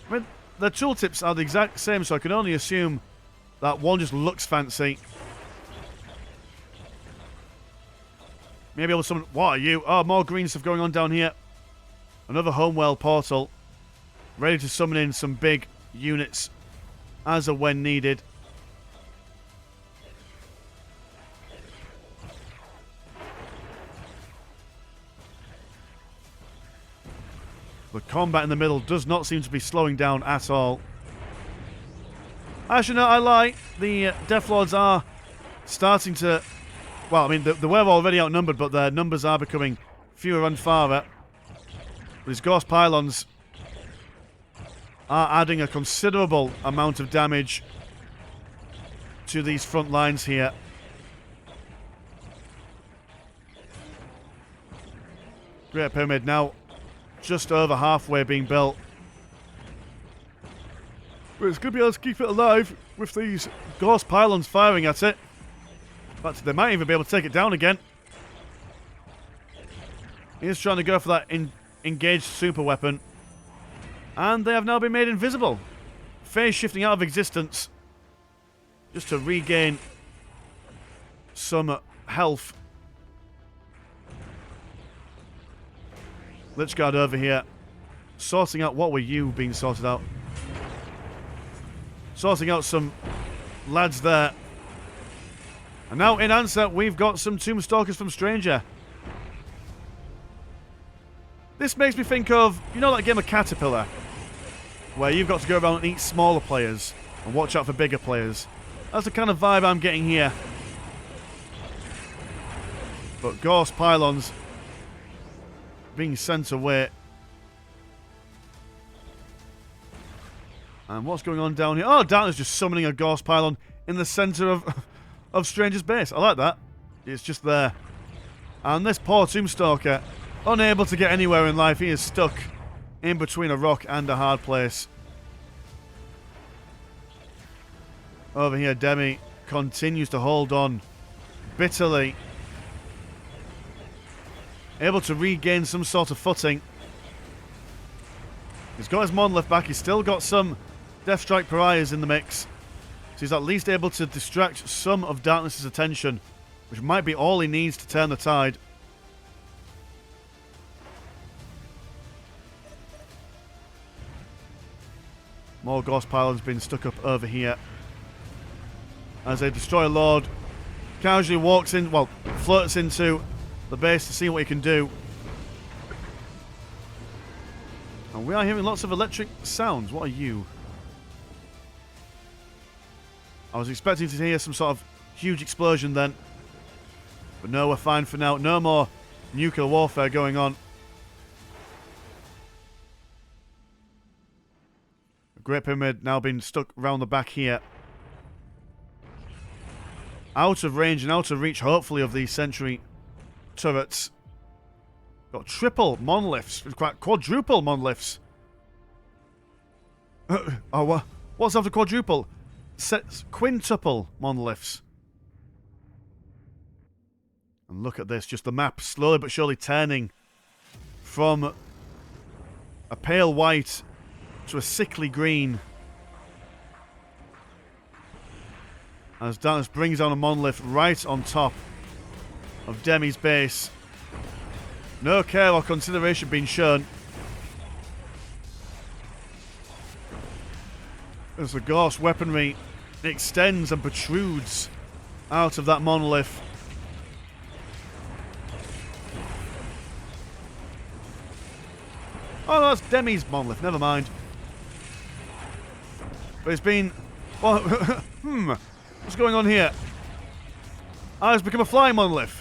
I mean, the tooltips are the exact same, so I can only assume that one just looks fancy. Maybe able to summon... What are you? Oh, more green stuff going on down here. Another Homeworld portal. Ready to summon in some big units as and when needed. The combat in the middle does not seem to be slowing down at all. Actually, no, I lie. The Deathlords are starting to... Well, I mean, they were already outnumbered, but their numbers are becoming fewer and farther. These Ghost Pylons are adding a considerable amount of damage to these front lines here. Great Pyramid now just over halfway being built. But it's going to be able to keep it alive with these Ghost Pylons firing at it. In fact, they might even be able to take it down again. He's trying to go for that engaged super weapon. And they have now been made invisible. Phase shifting out of existence. Just to regain some health. Lich Guard over here. Sorting out... What were you being sorted out? Sorting out some lads there. And now in answer, we've got some Tomb Stalkers from Stranger. This makes me think of, you know that game of Caterpillar? Where you've got to go around and eat smaller players and watch out for bigger players. That's the kind of vibe I'm getting here. But Ghost Pylons being sent away. And what's going on down here? Oh, Darkness just summoning a Ghost Pylon in the centre of Stranger's base. I like that. It's just there. And this poor Tombstalker, unable to get anywhere in life. He is stuck in between a rock and a hard place. Over here, Demi continues to hold on bitterly. Able to regain some sort of footing. He's got his Monolith back. He's still got some Deathstrike Pariahs in the mix. So he's at least able to distract some of Darkness's attention, which might be all he needs to turn the tide. More Ghost Pylons being stuck up over here. As a Destroyer Lord casually walks in, well, flirts into the base to see what he can do. And we are hearing lots of electric sounds. What are you? I was expecting to hear some sort of huge explosion then. But no, we're fine for now. No more nuclear warfare going on. The Great Pyramid now being stuck round the back here. Out of range and out of reach, hopefully, of these sentry turrets. Got triple monoliths. Quite quadruple monoliths. Oh, what's after quadruple? Quintuple monoliths. And look at this. Just the map slowly but surely turning from a pale white to a sickly green. As Darkness brings down a monolith right on top of Demi's base. No care or consideration being shown. As the Ghost weaponry extends and protrudes out of that monolith. Oh, that's Demi's monolith. Never mind. But it's been... Well, what's going on here? Ah, it's become a flying monolith.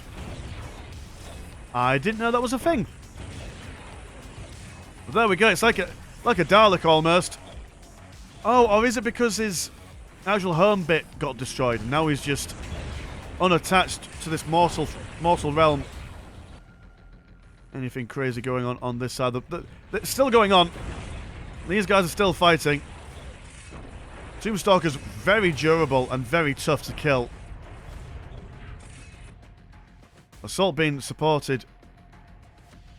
I didn't know that was a thing. But there we go. It's like a Dalek almost. Oh, or is it because his actual home bit got destroyed and now he's just unattached to this mortal realm? Anything crazy going on this side? It's still going on. These guys are still fighting. Tombstalker's very durable and very tough to kill. Assault being supported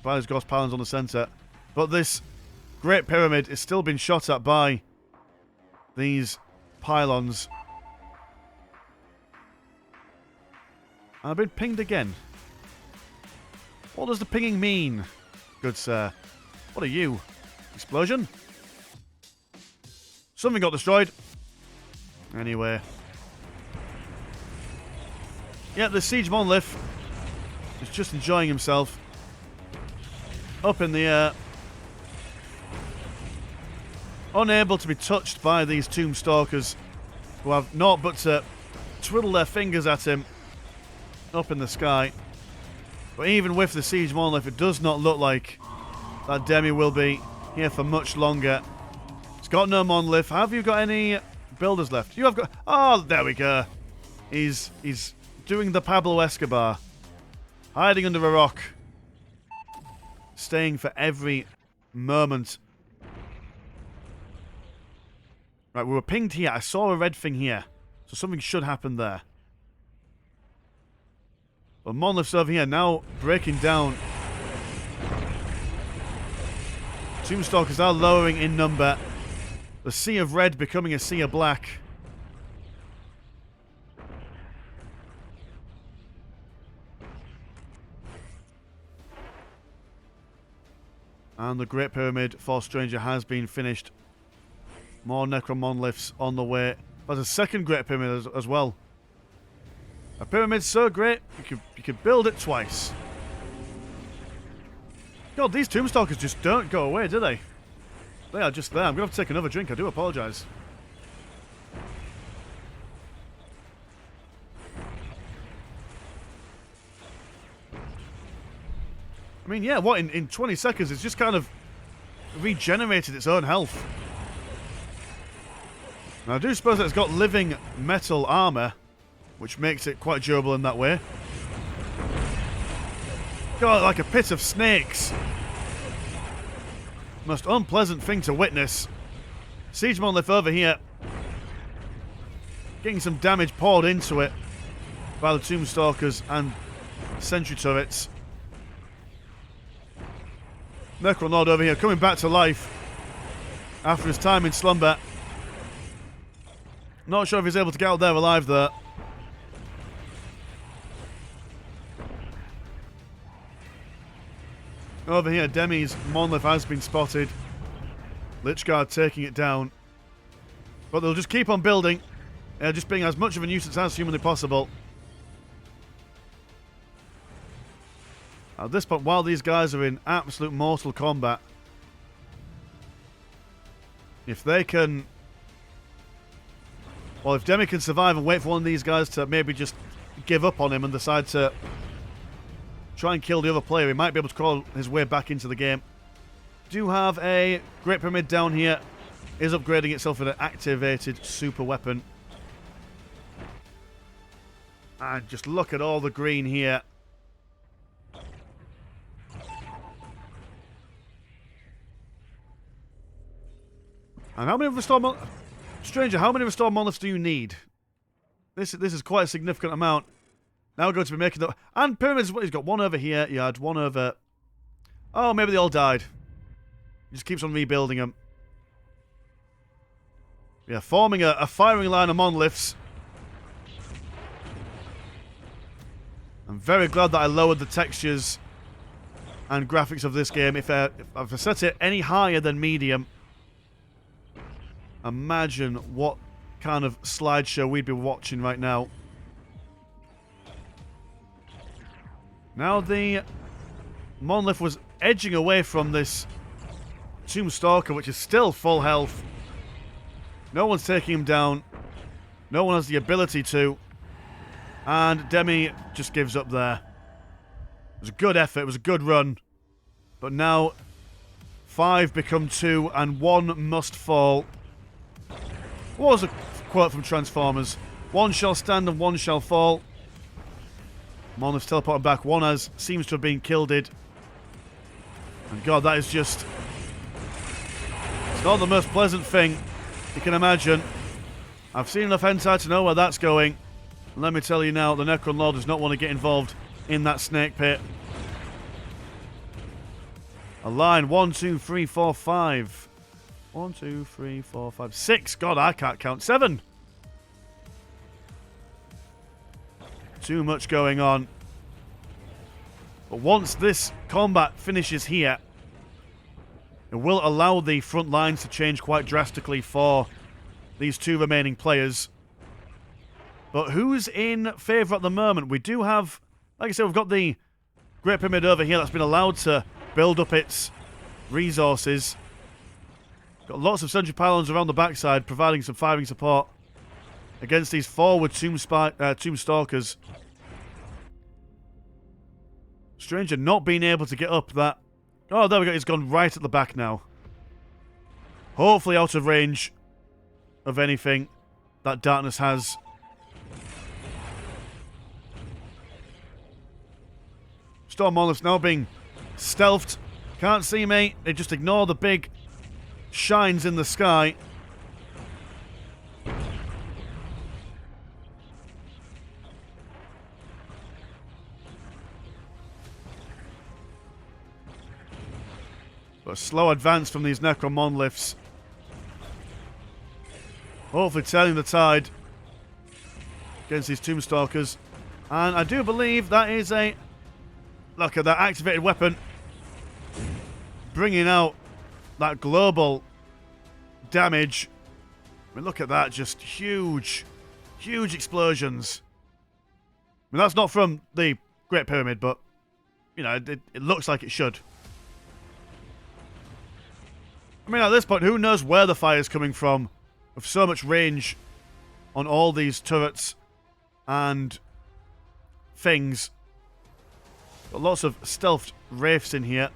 by his Ghost Pylons on the centre. But this Great Pyramid is still being shot at by these pylons. I've been pinged again. What does the pinging mean, good sir? What are you? Explosion? Something got destroyed. Anyway. Yeah, the Siege Monolith is just enjoying himself. Up in the air. Unable to be touched by these Tombstalkers, who have naught but to twiddle their fingers at him up in the sky. But even with the Siege Monolith, it does not look like that Demi will be here for much longer. It's got no monolith. Have you got any builders left? You have got... Oh, there we go. He's doing the Pablo Escobar. Hiding under a rock. Staying for every moment. Right, we were pinged here. I saw a red thing here. So something should happen there. But monoliths over here now breaking down Tombstalkers are lowering in number. The sea of red becoming a sea of black. And the Great Pyramid for Stranger has been finished. More necromonoliths on the way. There's a second Great Pyramid as well. A pyramid so great, you could build it twice. God, these Tombstalkers just don't go away, do they? They are just there. I'm going to have to take another drink. I do apologise. I mean, yeah, what, in 20 seconds, it's just kind of regenerated its own health. Now, I do suppose that it's got living metal armour, which makes it quite durable in that way. God, like a pit of snakes. Most unpleasant thing to witness. Siege monolith over here. Getting some damage poured into it by the Tombstalkers and sentry turrets. Necronord over here coming back to life after his time in slumber. Not sure if he's able to get out there alive there. Over here, Demi's monolith has been spotted. Lichguard taking it down. But they'll just keep on building. Just being as much of a nuisance as humanly possible. At this point, while these guys are in absolute mortal combat, if they can... Well, if Demi can survive and wait for one of these guys to maybe just give up on him and decide to try and kill the other player, he might be able to crawl his way back into the game. Do have a Great Pyramid down here. Is upgrading itself with an activated super weapon. And just look at all the green here. And how many restored monoliths... Stranger, how many restored monoliths do you need? This is quite a significant amount. Now we're going to be making the... And pyramids, he's got one over here. He had one over... Oh, maybe they all died. He just keeps on rebuilding them. Yeah, forming a firing line of monoliths. I'm very glad that I lowered the textures and graphics of this game. If I set it any higher than medium, imagine what kind of slideshow we'd be watching right now. Now the monolith was edging away from this Tombstalker, which is still full health. No one's taking him down. No one has the ability to. And Demi just gives up there. It was a good effort. It was a good run. But now 5 become 2 and 1 must fall. What was a quote from Transformers? 1 shall stand and 1 shall fall. Monolith's teleported back. One seems to have been killed. And God, that is just... It's not the most pleasant thing you can imagine. I've seen enough hentai to know where that's going. And let me tell you now, the Necron Lord does not want to get involved in that snake pit. A line, 1, 2, 3, 4, 5. 1, 2, 3, 4, 5, 6. God, I can't count. 7. Too much going on. But once this combat finishes here, it will allow the front lines to change quite drastically for these 2 remaining players. But who's in favour at the moment? We do have, like I said, we've got the Great Pyramid over here that's been allowed to build up its resources. Got lots of sentry pylons around the backside, providing some firing support against these forward Tombstalkers. Stranger not being able to get up that... Oh, there we go. He's gone right at the back now. Hopefully out of range of anything that darkness has. Storm Monolith's now being stealthed. Can't see me. They just ignore the big shines in the sky. But a slow advance from these Necron monoliths. Hopefully turning the tide against these Tombstalkers. And I do believe that is a... Look at that activated weapon. Bringing out that global damage. I mean, look at that. Just huge, huge explosions. I mean, that's not from the Great Pyramid, but, you know, it looks like it should. I mean, at this point, who knows where the fire is coming from? With so much range on all these turrets and things. Got lots of stealthed wraiths in here.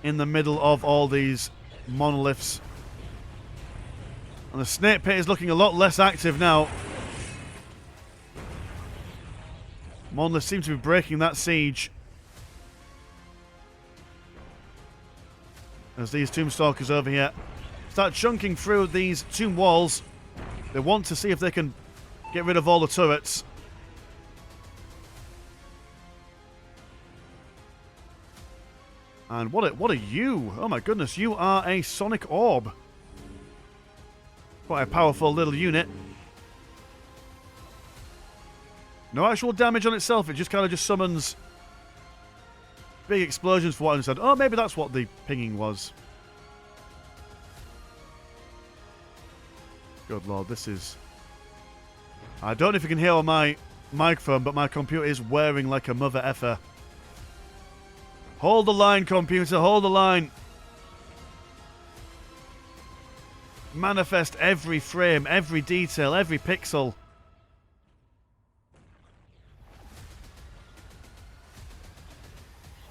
In the middle of all these monoliths. And the snake pit is looking a lot less active now. Monoliths seem to be breaking that siege. As these Tombstalkers over here start chunking through these tomb walls. They want to see if they can get rid of all the turrets. And what are you? Oh my goodness, you are a sonic orb. Quite a powerful little unit. No actual damage on itself, it just kind of just summons big explosions for what I understand. Oh, maybe that's what the pinging was. Good lord, this is... I don't know if you can hear on my microphone, but my computer is whirring like a mother effer. Hold the line, computer, hold the line. Manifest every frame, every detail, every pixel.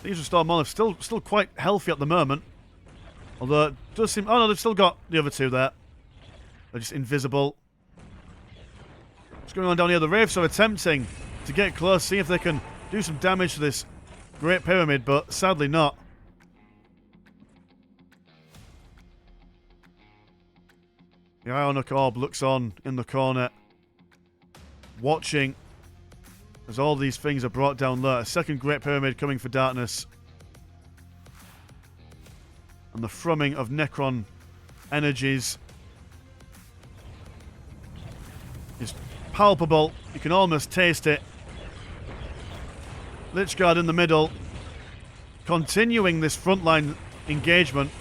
These Restore monoliths still quite healthy at the moment. Although it does seem... Oh no, they've still got the other two there. They're just invisible. What's going on down here? The Wraiths are attempting to get close, see if they can do some damage to this Great Pyramid, but sadly not. The Ionic Orb looks on in the corner, watching as all these things are brought down low. A second Great Pyramid coming for darkness. And the thrumming of Necron energies is palpable. You can almost taste it. Lichguard in the middle, continuing this frontline engagement,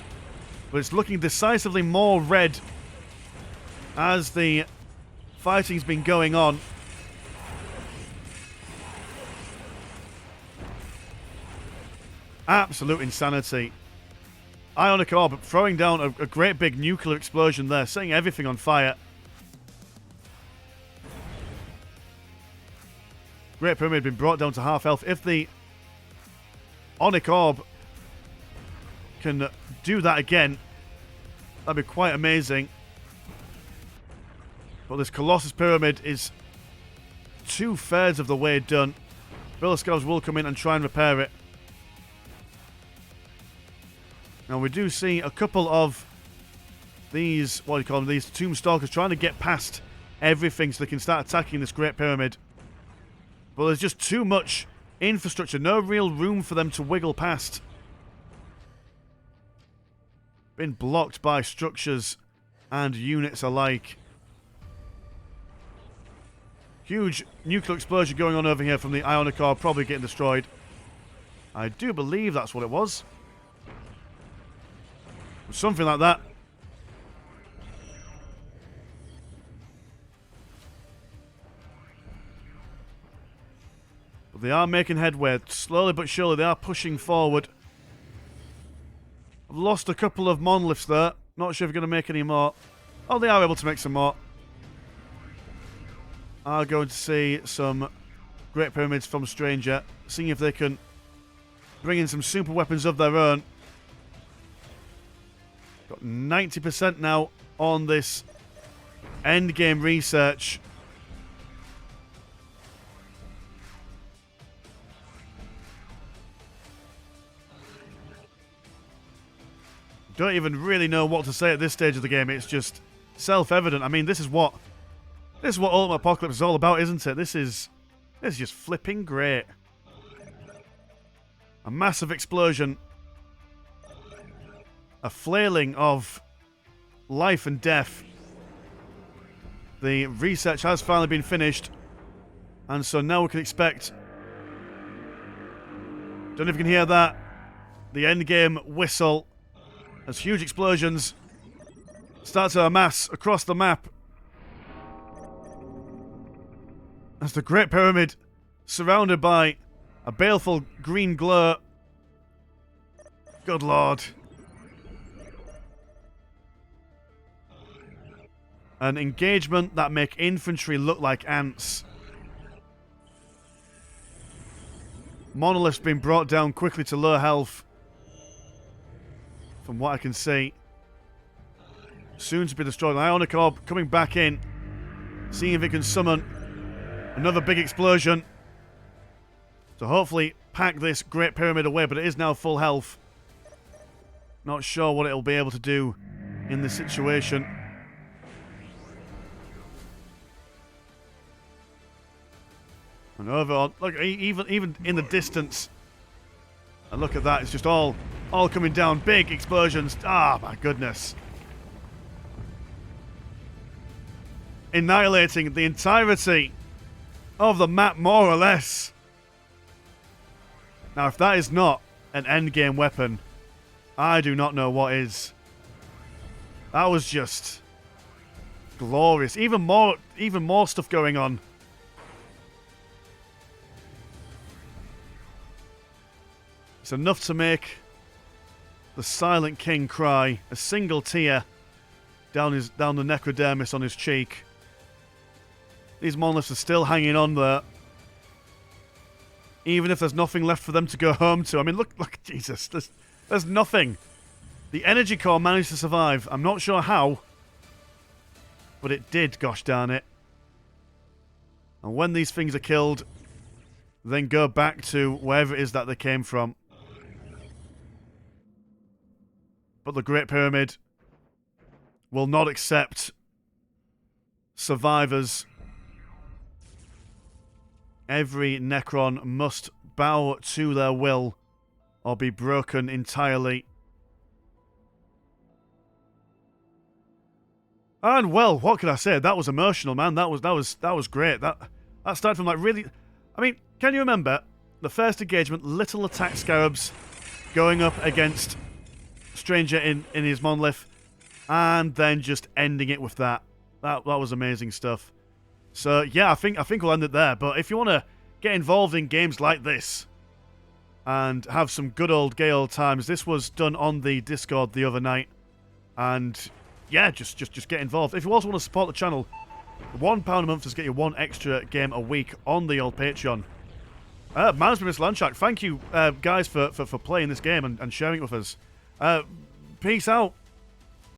but it's looking decisively more red as the fighting's been going on. Absolute insanity. Ionic Orb throwing down a great big nuclear explosion there, setting everything on fire. Great Pyramid been brought down to half health. If the Ionic Orb can do that again, that'd be quite amazing. But this Colossus Pyramid is 2/3 of the way done. Villascovs will come in and try and repair it. Now we do see a couple of these, what do you call them, these Tombstalkers trying to get past everything so they can start attacking this Great Pyramid. But there's just too much infrastructure, no real room for them to wiggle past. Been blocked by structures and units alike. Huge nuclear explosion going on over here from the Ionic Orb, probably getting destroyed. I do believe that's what it was. Something like that. But they are making headway. Slowly but surely they are pushing forward. I've lost a couple of monoliths there. Not sure if they're going to make any more. Oh, they are able to make some more. Are going to see some Great Pyramids from Stranger. Seeing if they can bring in some super weapons of their own. Got 90% now on this endgame research. Don't even really know what to say at this stage of the game. It's just self-evident. I mean, this is what Ultimate Apocalypse is all about, isn't it? This is just flipping great. A massive explosion a flailing of life and death. The research has finally been finished, and so now we can expect, don't know if you can hear that, the endgame whistle as huge explosions start to amass across the map as the Great Pyramid, surrounded by a baleful green glow. Good lord. An engagement that make infantry look like ants. Monolith's been brought down quickly to low health, from what I can see. Soon to be destroyed. Ionic Orb coming back in, seeing if it can summon another big explosion to hopefully pack this Great Pyramid away, but it is now full health. Not sure what it'll be able to do in this situation. And over on, look, even in the distance, and look at that, it's just all coming down, big explosions. Ah, my goodness. Annihilating the entirety of the map, more or less. Now, if that is not an endgame weapon, I do not know what is. That was just glorious. Even more stuff going on. It's enough to make the Silent King cry. A single tear down the necrodermis on his cheek. These monoliths are still hanging on there, even if there's nothing left for them to go home to. I mean, look, Jesus, there's nothing. The energy core managed to survive. I'm not sure how, but it did, gosh darn it. And when these things are killed, then go back to wherever it is that they came from. But the Great Pyramid will not accept survivors. Every Necron must bow to their will or be broken entirely. And well, what can I say? That was emotional, man. That was great. That started from like really. I mean, can you remember the first engagement? Little attack scarabs going up against Stranger in his monolith, and then just ending it with that. That was amazing stuff. So yeah, I think we'll end it there. But if you want to get involved in games like this and have some good old gay old times, this was done on the Discord the other night, and yeah, just get involved. If you also want to support the channel, £1 a month does get you one extra game a week on the old Patreon. Man's Miss Lanchak, thank you guys for playing this game and sharing it with us. Peace out.